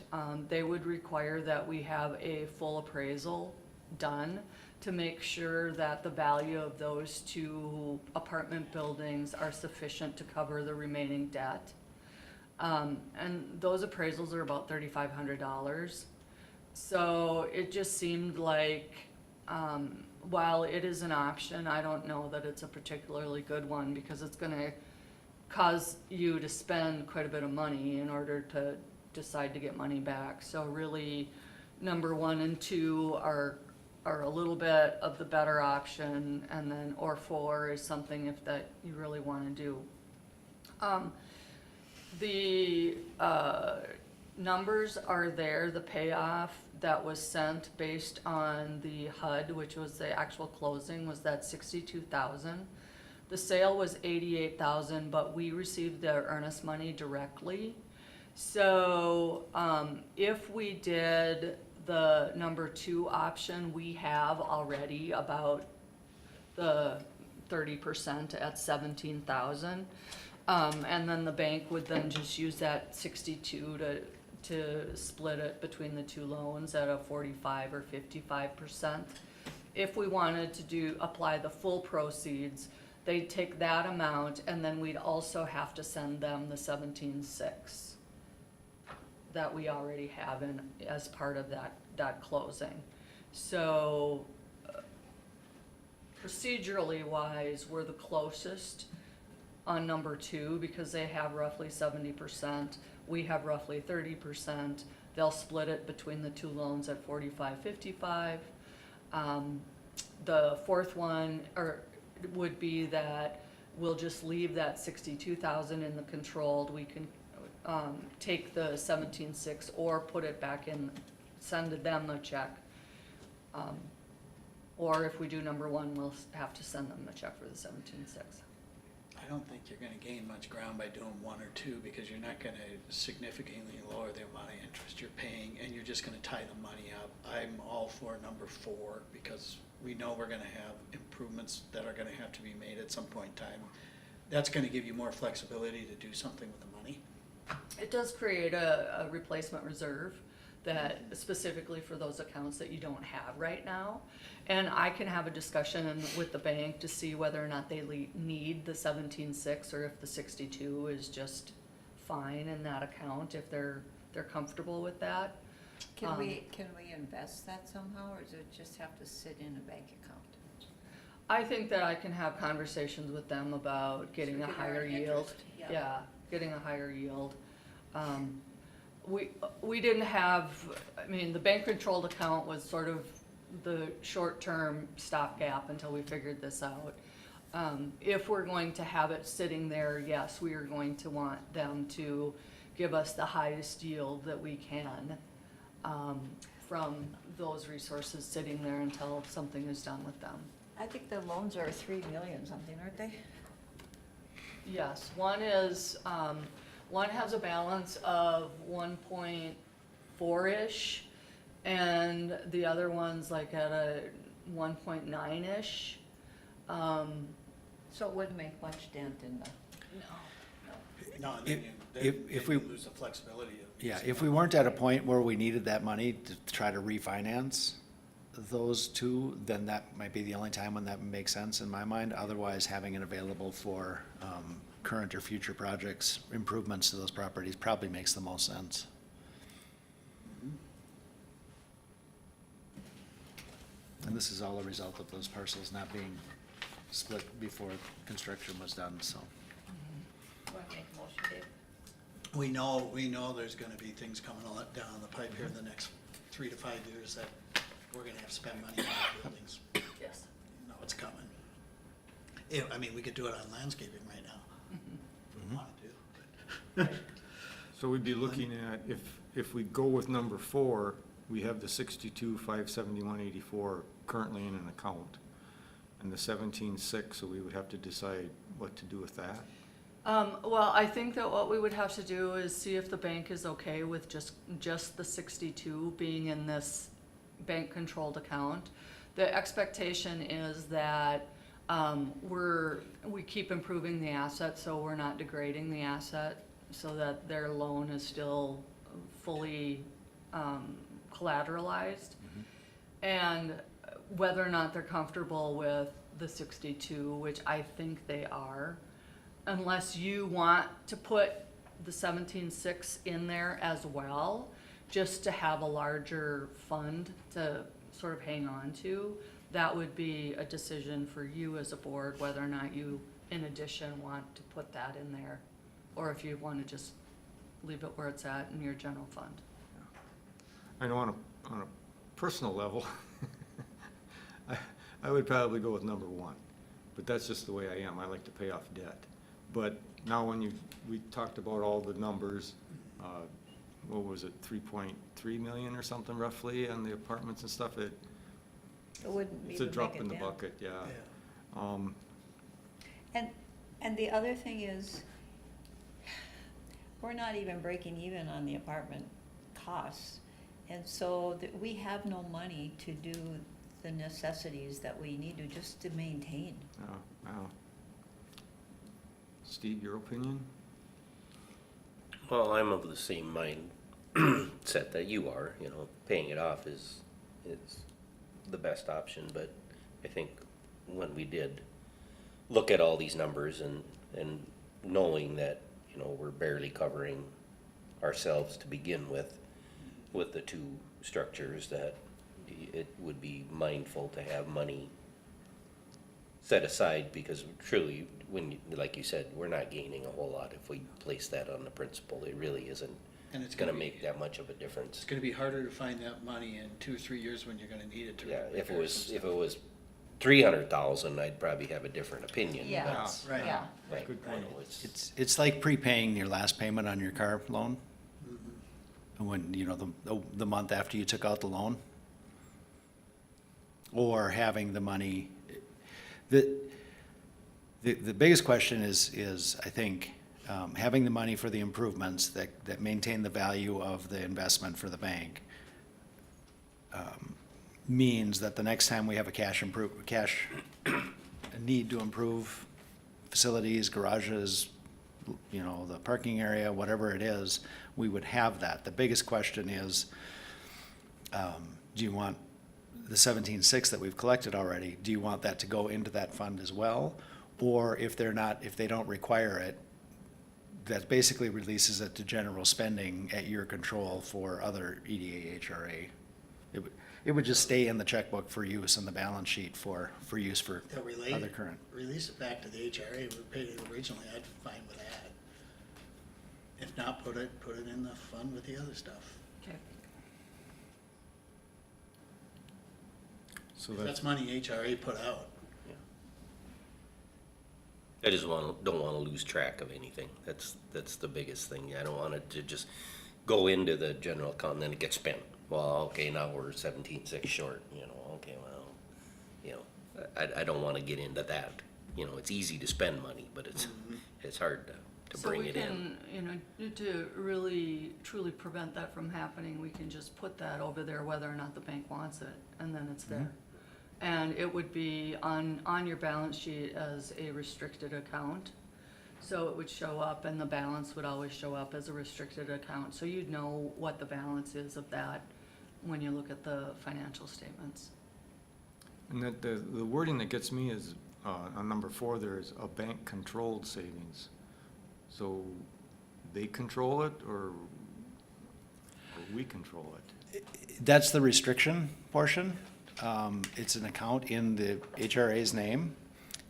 they would require that we have a full appraisal done to make sure that the value of those 2 apartment buildings are sufficient to cover the remaining debt. And those appraisals are about $3,500. So it just seemed like, while it is an option, I don't know that it's a particularly good one, because it's gonna cause you to spend quite a bit of money in order to decide to get money back. So really, number 1 and 2 are a little bit of the better option, and then, or 4 is something if that you really wanna do. The, numbers are there, the payoff that was sent based on the HUD, which was the actual closing, was that 62,000. The sale was 88,000, but we received the earnest money directly. So, if we did the number 2 option, we have already about the 30% at 17,000. And then the bank would then just use that 62 to split it between the 2 loans at a 45 or 55%. If we wanted to apply the full proceeds, they'd take that amount, and then we'd also have to send them the 17,600 that we already have in, as part of that closing. So, procedurally wise, we're the closest on number 2, because they have roughly 70%, we have roughly 30%. They'll split it between the 2 loans at 45-55. The fourth one, would be that we'll just leave that 62,000 in the controlled. We can, take the 17.6 or put it back in, send them a check. Or if we do number one, we'll have to send them a check for the 17.6. I don't think you're gonna gain much ground by doing one or two, because you're not gonna significantly lower the amount of interest you're paying, and you're just gonna tie the money up. I'm all for number four, because we know we're gonna have improvements that are gonna have to be made at some point in time. That's gonna give you more flexibility to do something with the money. It does create a replacement reserve that specifically for those accounts that you don't have right now. And I can have a discussion with the bank to see whether or not they need the 17.6 or if the 62 is just fine in that account, if they're comfortable with that. Can we invest that somehow, or does it just have to sit in a bank account? I think that I can have conversations with them about getting a Get our higher yield. interest, yeah. Yeah, getting a higher yield. We didn't have, I mean, the bank controlled account was sort of the short-term stopgap until we figured this out. If we're going to have it sitting there, yes, we are going to want them to give us the highest yield that we can, from those resources sitting there until something is done with them. I think the loans are 3 million something, aren't they? Yes, one is, one has a balance of 1.4-ish, and the other one's like at a 1.9-ish. So it wouldn't make much dent in the, No, and then If you we- lose the flexibility of. Yeah, if we weren't at a point where we needed that money to try to refinance those two, then that might be the only time when that makes sense in my mind. Otherwise, having it available for current or future projects, improvements to those properties probably makes the most sense. And this is all a result of those parcels not being split before construction was done, so. want to make a motion, Dave? We know there's gonna be things coming down the pipe here in the next 3 to 5 years that we're gonna have to spend money on our buildings. Yes. You know it's coming. I mean, we could do it on landscaping right now, if we wanted to, but. So we'd be looking at, if we go with number four, we have the 62,571.84 currently in an account, and the 17.6, so we would have to decide what to do with that. Well, I think that what we would have to do is see if the bank is okay with just the 62 being in this bank-controlled account. The expectation is that we keep improving the asset, so we're not degrading the asset, so that their loan is still fully collateralized. And whether or not they're comfortable with the 62, which I think they are, unless you want to put the 17.6 in there as well, just to have a larger fund to sort of hang on to, that would be a decision for you as a board, whether or not you, in addition, want to put that in there, or if you want to just leave it where it's at in your general fund. I know on a personal level, I would probably go with number one, but that's just the way I am. I like to pay off debt. But now we talked about all the numbers, what was it, 3.3 million or something roughly on the apartments and stuff, It wouldn't be it's a to drop make in the dent. bucket, yeah. And the other thing is, we're not even breaking even on the apartment costs. And so we have no money to do the necessities that we need to just to maintain. Wow. Steve, your opinion? Well, I'm of the same mindset that you are, paying it off is the best option, but I think when we did look at all these numbers and knowing that, we're barely covering ourselves to begin with the two structures, that it would be mindful to have money set aside, because truly, like you said, we're not gaining a whole lot if we place that on the principal. It really isn't And it's gonna gonna be- make that much of a difference. It's gonna be harder to find that money in 2 or 3 years when you're gonna need it to. Yeah, if it repair was, some if stuff. it was 300,000, I'd probably have a different opinion. Yeah. That's- Right. Yeah. Right, Good I point. know it's- It's like prepaying your last payment on your car loan. When, you know, the month after you took out the loan. Or having the money, the biggest question is, I think, having the money for the improvements that maintain the value of the investment for the bank, means that the next time we have a need to improve facilities, garages, you know, the parking area, whatever it is, we would have that. The biggest question is, do you want the 17.6 that we've collected already, do you want that to go into that fund as well? Or if they don't require it, that basically releases it to general spending at your control for other EDA, HRA. It would just stay in the checkbook for use in the balance sheet for use for They'll relate other it, current. release it back to the HRA, we paid it originally, I'd fine with that. If not, put it in the fund with the other stuff. Okay. So If that's, that's money HRA put out. I just don't wanna lose track of anything. That's the biggest thing. I don't want it to just go into the general account and then it gets spent. Well, okay, now we're 17.6 short, you know, okay, well, you know, I don't wanna get into that. You know, it's easy to spend money, but it's hard to bring it in. So we can, you know, to really truly prevent that from happening, we can just put that over there whether or not the bank wants it, and then it's there. And it would be on your balance sheet as a restricted account. So it would show up and the balance would always show up as a restricted account. So you'd know what the balance is of that when you look at the financial statements. and that the wording that gets me is, on number 4, there's a bank-controlled savings. So they control it or we control it? That's the restriction portion. It's an account in the HRA's name,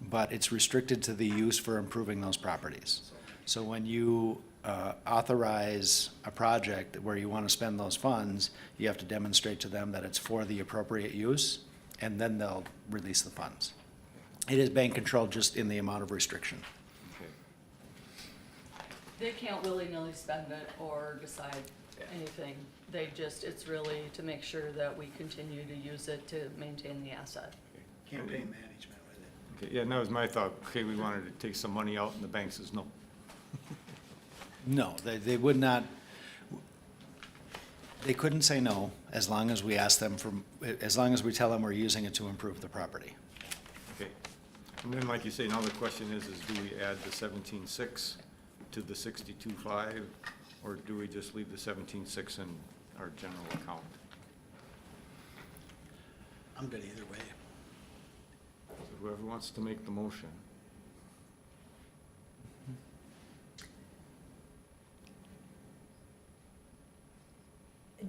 but it's restricted to the use for improving those properties. So when you authorize a project where you want to spend those funds, you have to demonstrate to them that it's for the appropriate use, and then they'll release the funds. It is bank controlled just in the amount of restriction. Okay. They can't willy-nilly spend it or decide anything. They just, it's really to make sure that we continue to use it to maintain the asset. Campaign management with it. Okay, yeah, that was my thought. Okay, we wanted to take some money out and the bank says no. No, they would not, they couldn't say no as long as we ask them for, as long as we tell them we're using it to improve the property. Okay. And then, like you say, now the question is do we add the 17.6 to the 62.5, or do we just leave the 17.6 in our general account? I'm good either way. So whoever wants to make the motion.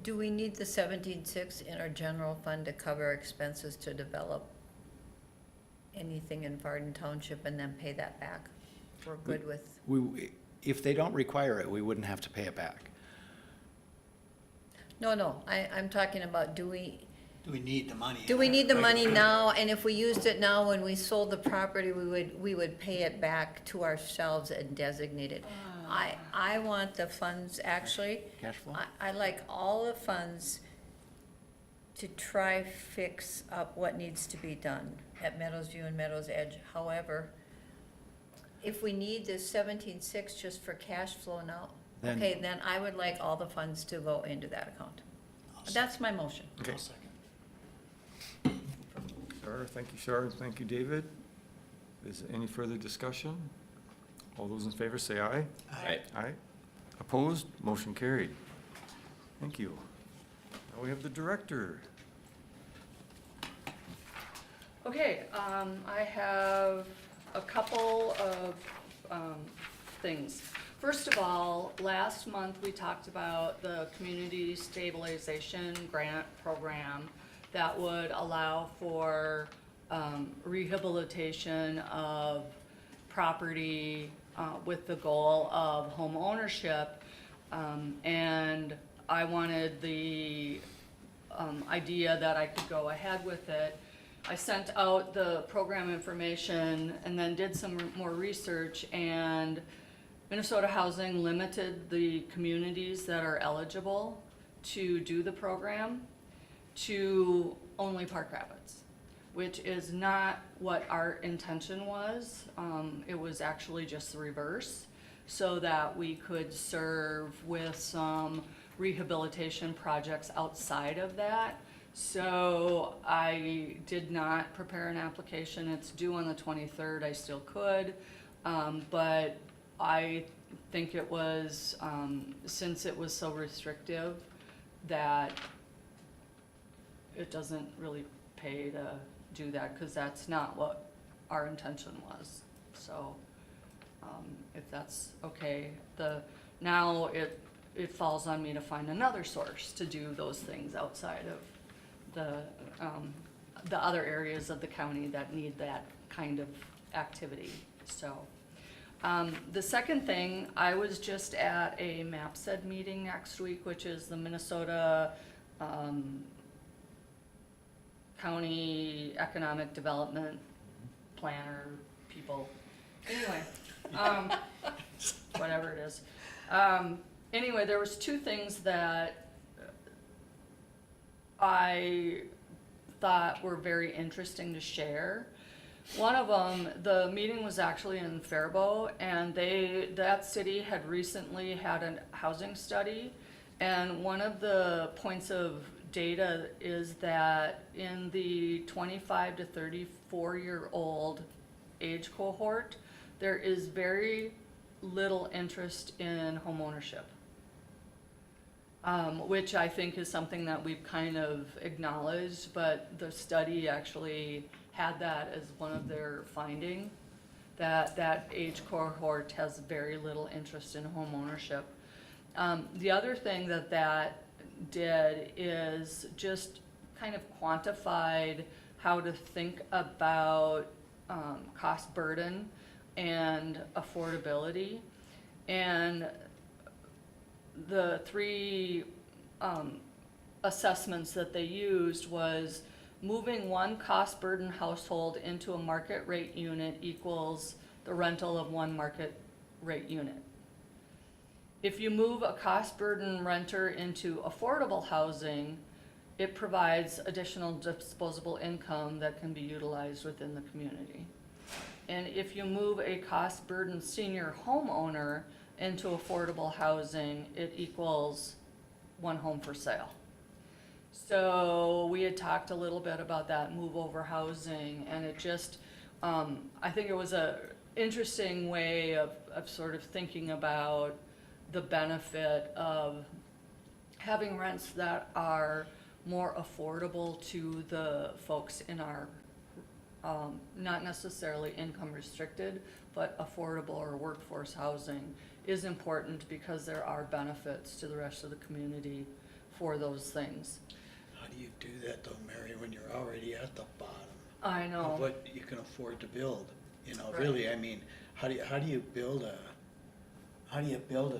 Do we need the 17.6 in our general fund to cover expenses to develop anything in Varden Township and then pay that back? We're good with, If they don't require it, we wouldn't have to pay it back. no, I'm talking about, do we need the money? Do we need the money now, and if we used it now when we sold the property, we would pay it back to ourselves and designate it? I want the funds, actually, Cash flow? I like all the funds to try fix up what needs to be done at Meadows View and Meadows Edge. However, if we need this 17.6 just for cash flow now, Then- okay, then I would like all the funds to go into that account. That's my motion. Okay. I'll second. Shar, thank you, Shar, thank you, David. Is there any further discussion? All those in favor say aye. Right. Aye. Opposed? Motion carried. Thank you. Now we have the director. Okay, I have a couple of things. First of all, last month we talked about the community stabilization grant program that would allow for rehabilitation of property with the goal of home ownership. And I wanted the idea that I could go ahead with it I sent out the program information and then did some more research, and Minnesota Housing limited the communities that are eligible to do the program to only Park Rapids, which is not what our intention was. It was actually just the reverse, so that we could serve with some rehabilitation projects outside of that. So I did not prepare an application. It's due on the 23rd. I still could, but I think it was, since it was so restrictive, that it doesn't really pay to do that, because that's not what our intention was. So, if that's okay, now it falls on me to find another source to do those things outside of the other areas of the county that need that kind of activity, so. The second thing, I was just at a MAPSED meeting next week, which is the Minnesota, County Economic Development Planner people. Anyway, whatever it is. Anyway, there was two things that I thought were very interesting to share. One of them, the meeting was actually in Faribault, and that city had recently had a housing study, and one of the points of data is that in the 25 to 34-year-old age cohort, there is very little interest in homeownership. Which I think is something that we've kind of acknowledged, but the study actually had that as one of their finding, that age cohort has very little interest in homeownership. The other thing that did is just kind of quantified how to think about cost burden and affordability. And the three assessments that they used was moving one cost burden household into a market rate unit equals the rental of one market rate unit. If you move a cost burden renter into affordable housing, it provides additional disposable income that can be utilized within the community. And if you move a cost burden senior homeowner into affordable housing, it equals one home for sale. So we had talked a little bit about that move over housing, and it just, I think it was a interesting way of sort of thinking about the benefit of having rents that are more affordable to the folks in our, not necessarily income restricted, but affordable or workforce housing is important, because there are benefits to the rest of the community for those things. How do you do that though, Mary, when you're already at the bottom I know. of what you can afford to build? You know, Right. really, I mean, how do you build a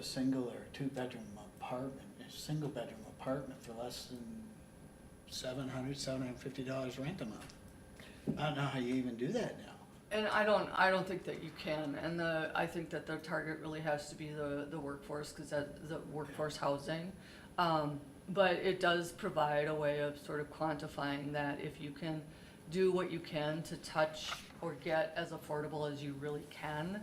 single or two-bedroom apartment, a single-bedroom apartment for less than $750 rent a month? I don't know how you even do that now. And I don't think that you can, and I think that the target really has to be the workforce, because that, the workforce housing. But it does provide a way of sort of quantifying that if you can do what you can to touch or get as affordable as you really can,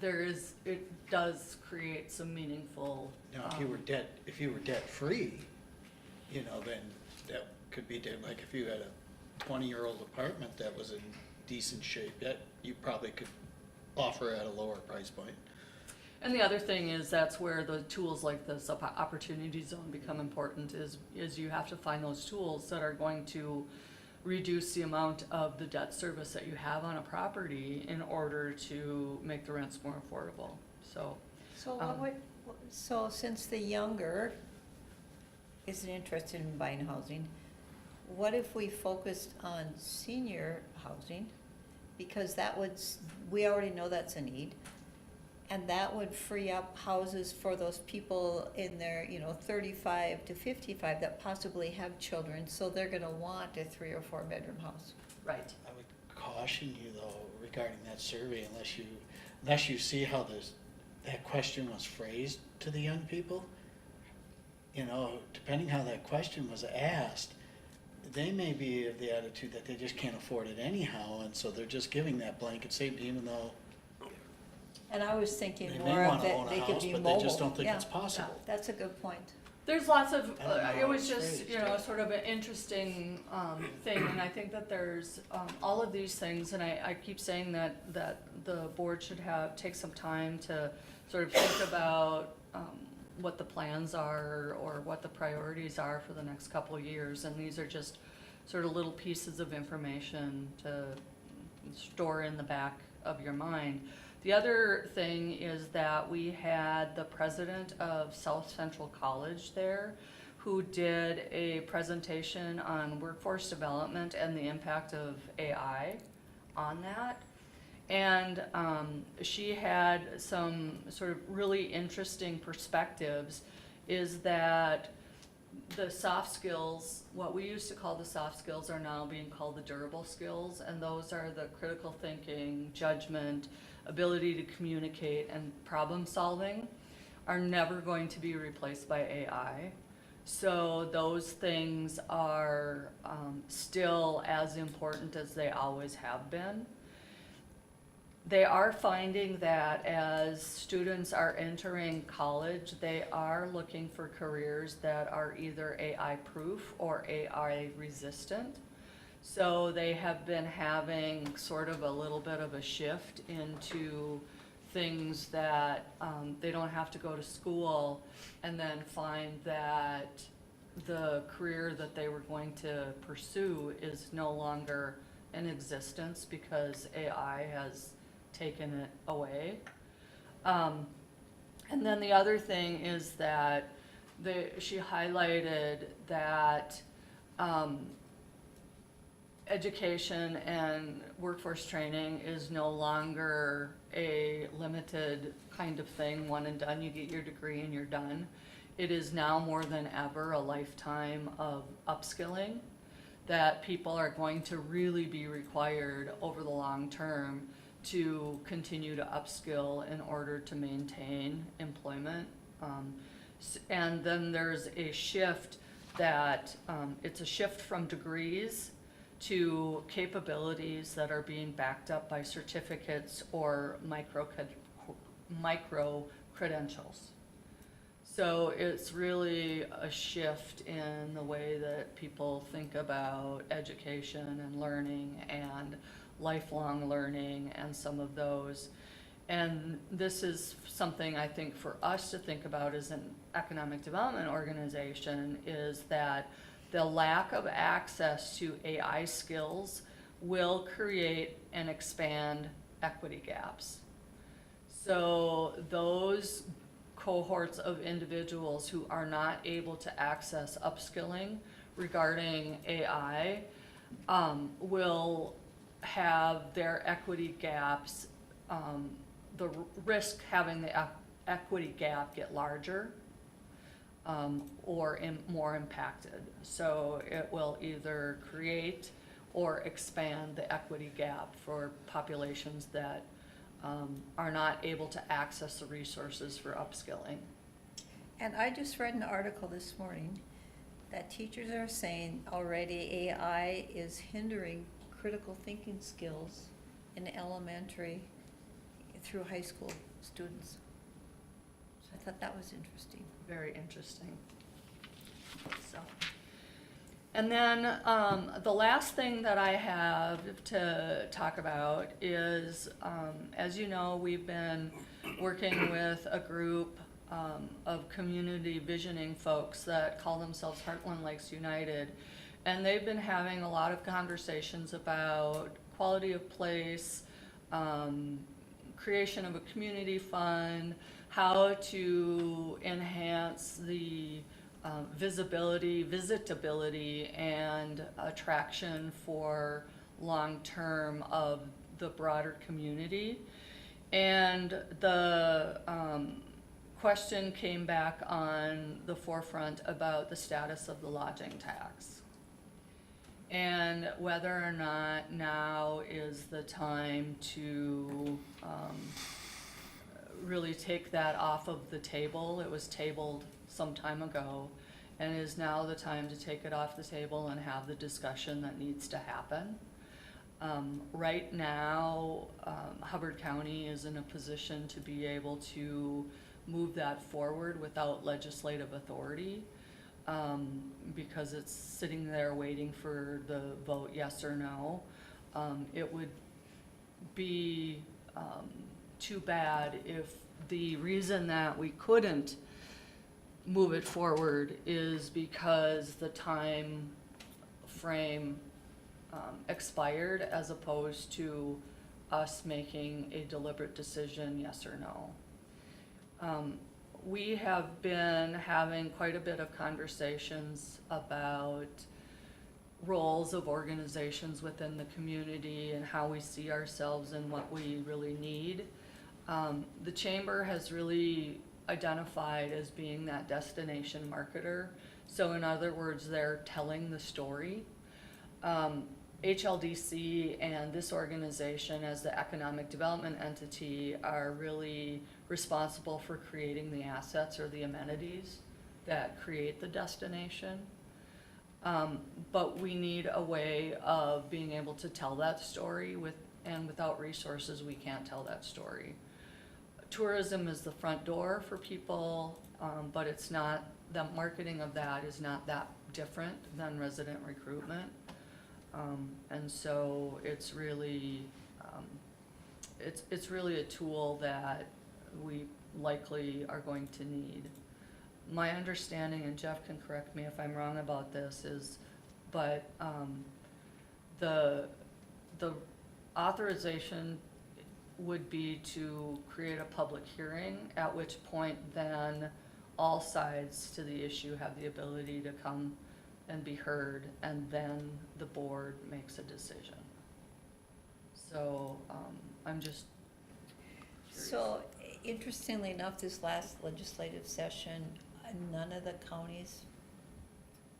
it does create some meaningful. Now, if you were debt-free, you know, then that could be, like if you had a 20-year-old apartment that was in decent shape, that you probably could offer at a lower price point. And the other thing is, that's where the tools like this opportunity zone become important, is you have to find those tools that are going to reduce the amount of the debt service that you have on a property in order to make the rents more affordable, so. So since the younger isn't interested in buying housing, what if we focused on senior housing? Because we already know that's a need. And that would free up houses for those people in their, 35 to 55 that possibly have children, so they're gonna want a 3 or 4 bedroom house. Right. I would caution you though regarding that survey, unless you see how that question was phrased to the young people. You know, depending how that question was asked, they may be of the attitude that they just can't afford it anyhow, and so they're just giving that blanket statement, even though And I was thinking they more may of wanna own that a they could house, be but mobile. they just don't think Yeah, it's possible. that's a good point. There's lots of, I don't know it how was it's just, phrased, you know, but- sort of an interesting, thing, and I think that there's, all of these things, and I keep saying that the board should take some time to sort of think about, what the plans are, or what the priorities are for the next couple of years, and these are just sort of little pieces of information to store in the back of your mind. The other thing is that we had the president of South Central College there who did a presentation on workforce development and the impact of AI on that. And she had some sort of really interesting perspectives, is that the soft skills, what we used to call the soft skills, are now being called the durable skills, and those are the critical thinking, judgment, ability to communicate, and problem solving are never going to be replaced by AI. So those things are still as important as they always have been. They are finding that as students are entering college, they are looking for careers that are either AI proof or AI resistant. So they have been having sort of a little bit of a shift into things that they don't have to go to school and then find that the career that they were going to pursue is no longer in existence because AI has taken it away. And then the other thing is that she highlighted that education and workforce training is no longer a limited kind of thing, one and done, you get your degree and you're done. It is now more than ever a lifetime of upskilling, that people are going to really be required over the long term to continue to upskill in order to maintain employment. And then there's a shift that, it's a shift from degrees to capabilities that are being backed up by certificates or micro credentials. So it's really a shift in the way that people think about education and learning and lifelong learning and some of those. And this is something I think for us to think about as an economic development organization, is that the lack of access to AI skills will create and expand equity gaps. So those cohorts of individuals who are not able to access upskilling regarding AI will have their equity gaps, the risk having the equity gap get larger or more impacted. So it will either create or expand the equity gap for populations that are not able to access the resources for upskilling. And I just read an article this morning that teachers are saying already AI is hindering critical thinking skills in elementary through high school students. So I thought that was interesting. Very interesting. So, and then the last thing that I have to talk about is, as you know, we've been working with a group of community visioning folks that call themselves Heartland Lakes United, and they've been having a lot of conversations about quality of place, creation of a community fund, how to enhance the visitability, and attraction for long-term of the broader community. And the question came back on the forefront about the status of the lodging tax. and whether or not now is the time to really take that off of the table. It was tabled some time ago, and is now the time to take it off the table and have the discussion that needs to happen. Right now, Hubbard County is in a position to be able to move that forward without legislative authority, because it's sitting there waiting for the vote, yes or no. It would be too bad if the reason that we couldn't move it forward is because the time frame expired, as opposed to us making a deliberate decision, yes or no. We have been having quite a bit of conversations about roles of organizations within the community and how we see ourselves and what we really need. The chamber has really identified as being that destination marketer. So in other words, they're telling the story. HLDC and this organization as the economic development entity are really responsible for creating the assets or the amenities that create the destination. But we need a way of being able to tell that story and without resources, we can't tell that story. Tourism is the front door for people, but it's not, the marketing of that is not that different than resident recruitment. And so it's really, it's really a tool that we likely are going to need. My understanding, and Jeff can correct me if I'm wrong about this, is, but the authorization would be to create a public hearing, at which point then all sides to the issue have the ability to come and be heard, and then the board makes a decision. So I'm just curious. So interestingly enough, this last legislative session, none of the counties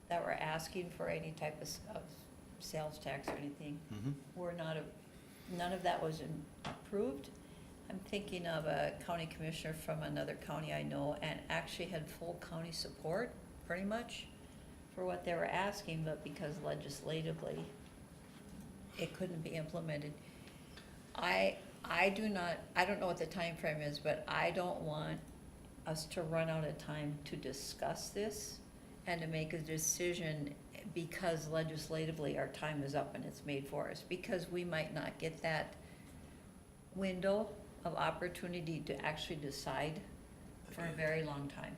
that were asking for any type of sales tax or anything were none of that was approved. I'm thinking of a county commissioner from another county I know, and actually had full county support, pretty much, for what they were asking, but because legislatively it couldn't be implemented. I don't know what the time frame is, but I don't want us to run out of time to discuss this and to make a decision because legislatively our time is up and it's made for us, because we might not get that window of opportunity to actually decide for a very long time.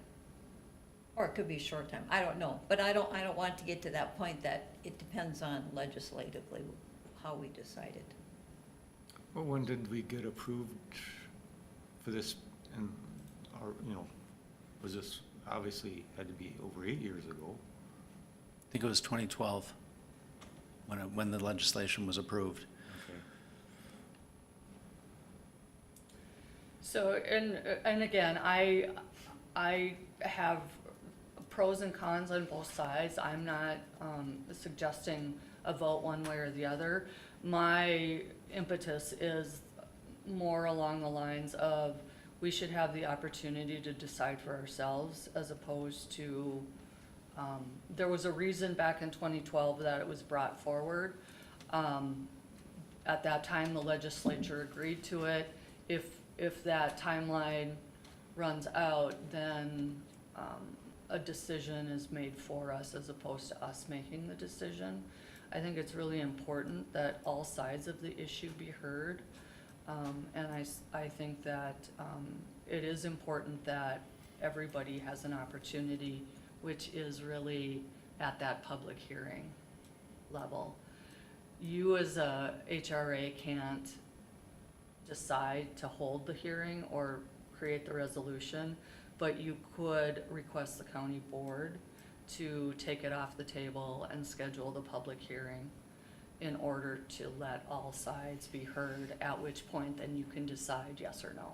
Or it could be a short time, I don't know, but I don't want to get to that point that it depends on legislatively how we decide it. Well, when did we get approved for this, and, was this, obviously had to be over 8 years ago? I think it was 2012 when the legislation was approved. Okay. So, and again, I have pros and cons on both sides. I'm not suggesting a vote one way or the other. My impetus is more along the lines of we should have the opportunity to decide for ourselves, as opposed to, there was a reason back in 2012 that it was brought forward. At that time, the legislature agreed to it. If that timeline runs out, then a decision is made for us as opposed to us making the decision. I think it's really important that all sides of the issue be heard. And I think that it is important that everybody has an opportunity, which is really at that public hearing level. You as a HRA can't decide to hold the hearing or create the resolution, but you could request the county board to take it off the table and schedule the public hearing in order to let all sides be heard, at which point then you can decide yes or no.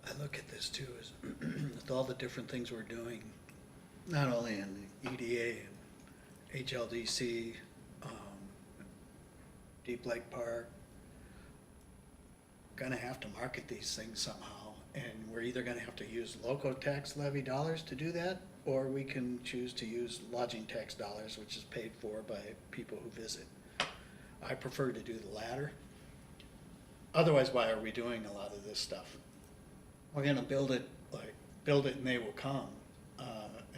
I look at this too as with all the different things we're doing, not only in the EDA and HLDC, Deep Lake Park. Gonna have to market these things somehow, and we're either gonna have to use local tax levy dollars to do that, or we can choose to use lodging tax dollars, which is paid for by people who visit. I prefer to do the latter. Otherwise, why are we doing a lot of this stuff? We're gonna build it and they will come.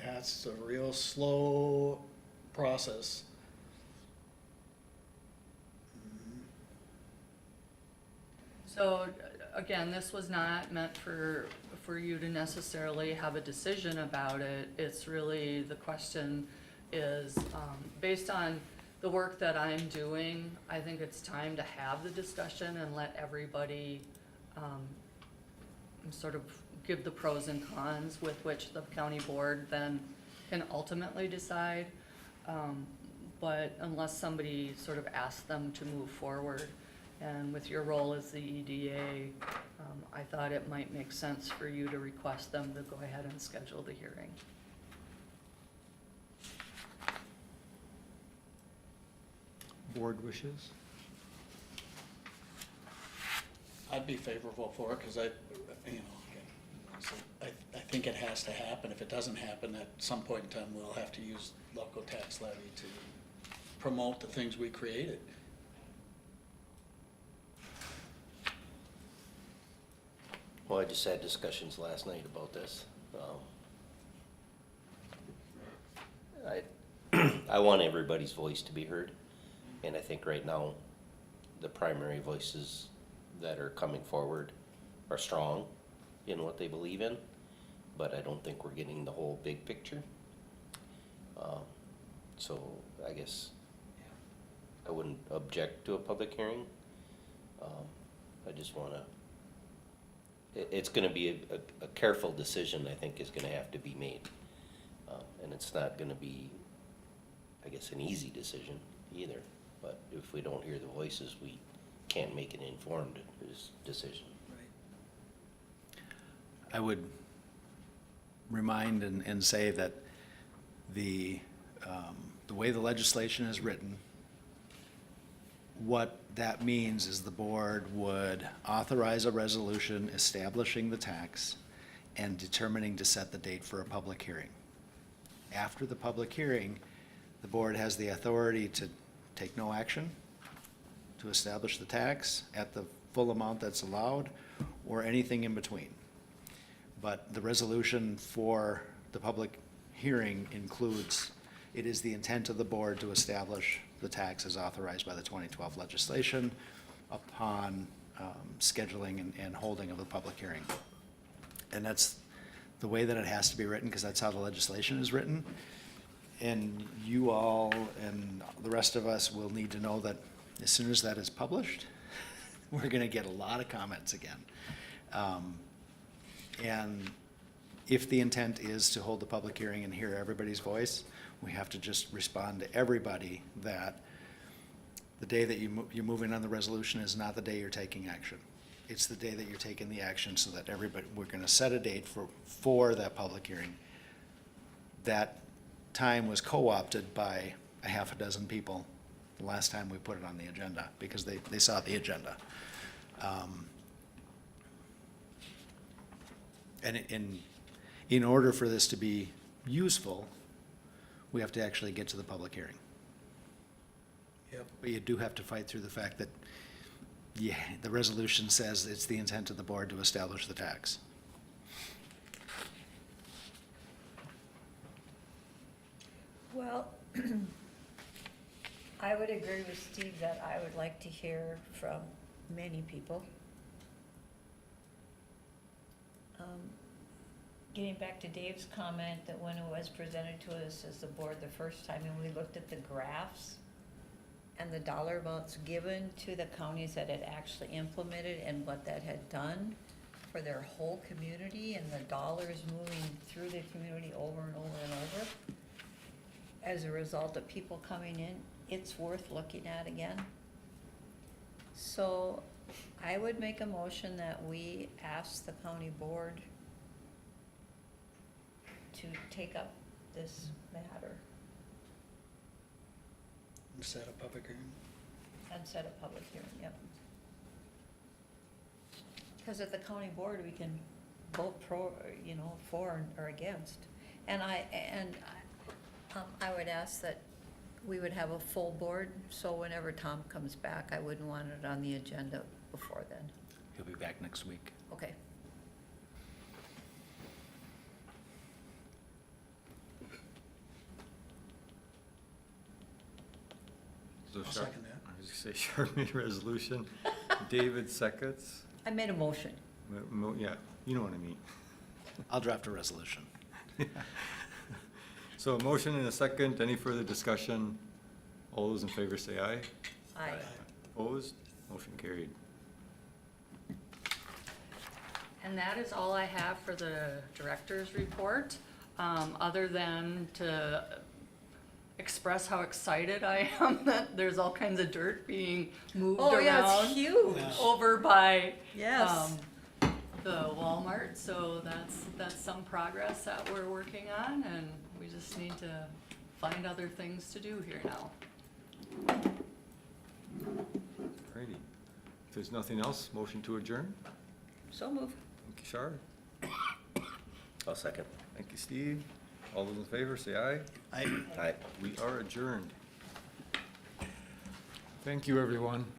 That's a real slow process. So, again, this was not meant for you to necessarily have a decision about it. It's really, the question is, based on the work that I'm doing, I think it's time to have the discussion and let everybody, sort of give the pros and cons with which the county board then can ultimately decide. But unless somebody sort of asks them to move forward, and with your role as the EDA, I thought it might make sense for you to request them to go ahead and schedule the hearing. Board wishes? I'd be favorable for it, cause I think it has to happen. If it doesn't happen, at some point in time, we'll have to use local tax levy to promote the things we created. Well, I just had discussions last night about this. I want everybody's voice to be heard, and I think right now, the primary voices that are coming forward are strong in what they believe in, but I don't think we're getting the whole big picture. So I guess I wouldn't object to a public hearing. I just wanna, it's gonna be a careful decision, I think, is gonna have to be made. And it's not gonna be, I guess, an easy decision either, but if we don't hear the voices, we can't make an informed decision. I would remind and say that the way the legislation is written, what that means is the board would authorize a resolution establishing the tax and determining to set the date for a public hearing. After the public hearing, the board has the authority to take no action, to establish the tax at the full amount that's allowed, or anything in between. But the resolution for the public hearing includes, it is the intent of the board to establish the tax as authorized by the 2012 legislation upon scheduling and holding of the public hearing. And that's the way that it has to be written, because that's how the legislation is written. And you all and the rest of us will need to know that as soon as that is published, we're gonna get a lot of comments again. And if the intent is to hold the public hearing and hear everybody's voice, we have to just respond to everybody that the day that you're moving on the resolution is not the day you're taking action. It's the day that you're taking the action, so that everybody, we're gonna set a date for that public hearing. That time was co-opted by a half a dozen people the last time we put it on the agenda, because they saw the agenda. And in order for this to be useful, we have to actually get to the public hearing. Yep. But you do have to fight through the fact that, yeah, the resolution says it's the intent of the board to establish the tax. Well, I would agree with Steve that I would like to hear from many people. Getting back to Dave's comment that when it was presented to us as the board the first time and we looked at the graphs and the dollar amounts given to the counties that had actually implemented and what that had done for their whole community, and the dollars moving through the community over and over and over, as a result of people coming in, it's worth looking at again. So I would make a motion that we ask the county board to take up this matter. Set a public hearing. And set a public hearing, yep. Because at the county board, we can vote pro, you know, for or against. And I would ask that we would have a full board, so whenever Tom comes back, I wouldn't want it on the agenda before then. He'll be back next week. Okay. So I'll Sharp- second that. I was gonna say Sharp made a resolution, David seconds. I made a motion. Yeah, you know what I mean. I'll draft a resolution. So a motion and a second, any further discussion? All those in favor say aye. Aye. Opposed? Motion carried. And that is all I have for the director's report, other than to express how excited I am that there's all kinds of dirt being moved Oh, yeah, it's around huge. Yeah. over by Yes. the Walmart, so that's some progress that we're working on, and we just need to find other things to do here now. Alrighty. If there's nothing else, motion to adjourn. So move. Thank you, Shar. I'll second. Thank you, Steve. All those in favor say aye. I, Aye. We are adjourned. Thank you, everyone.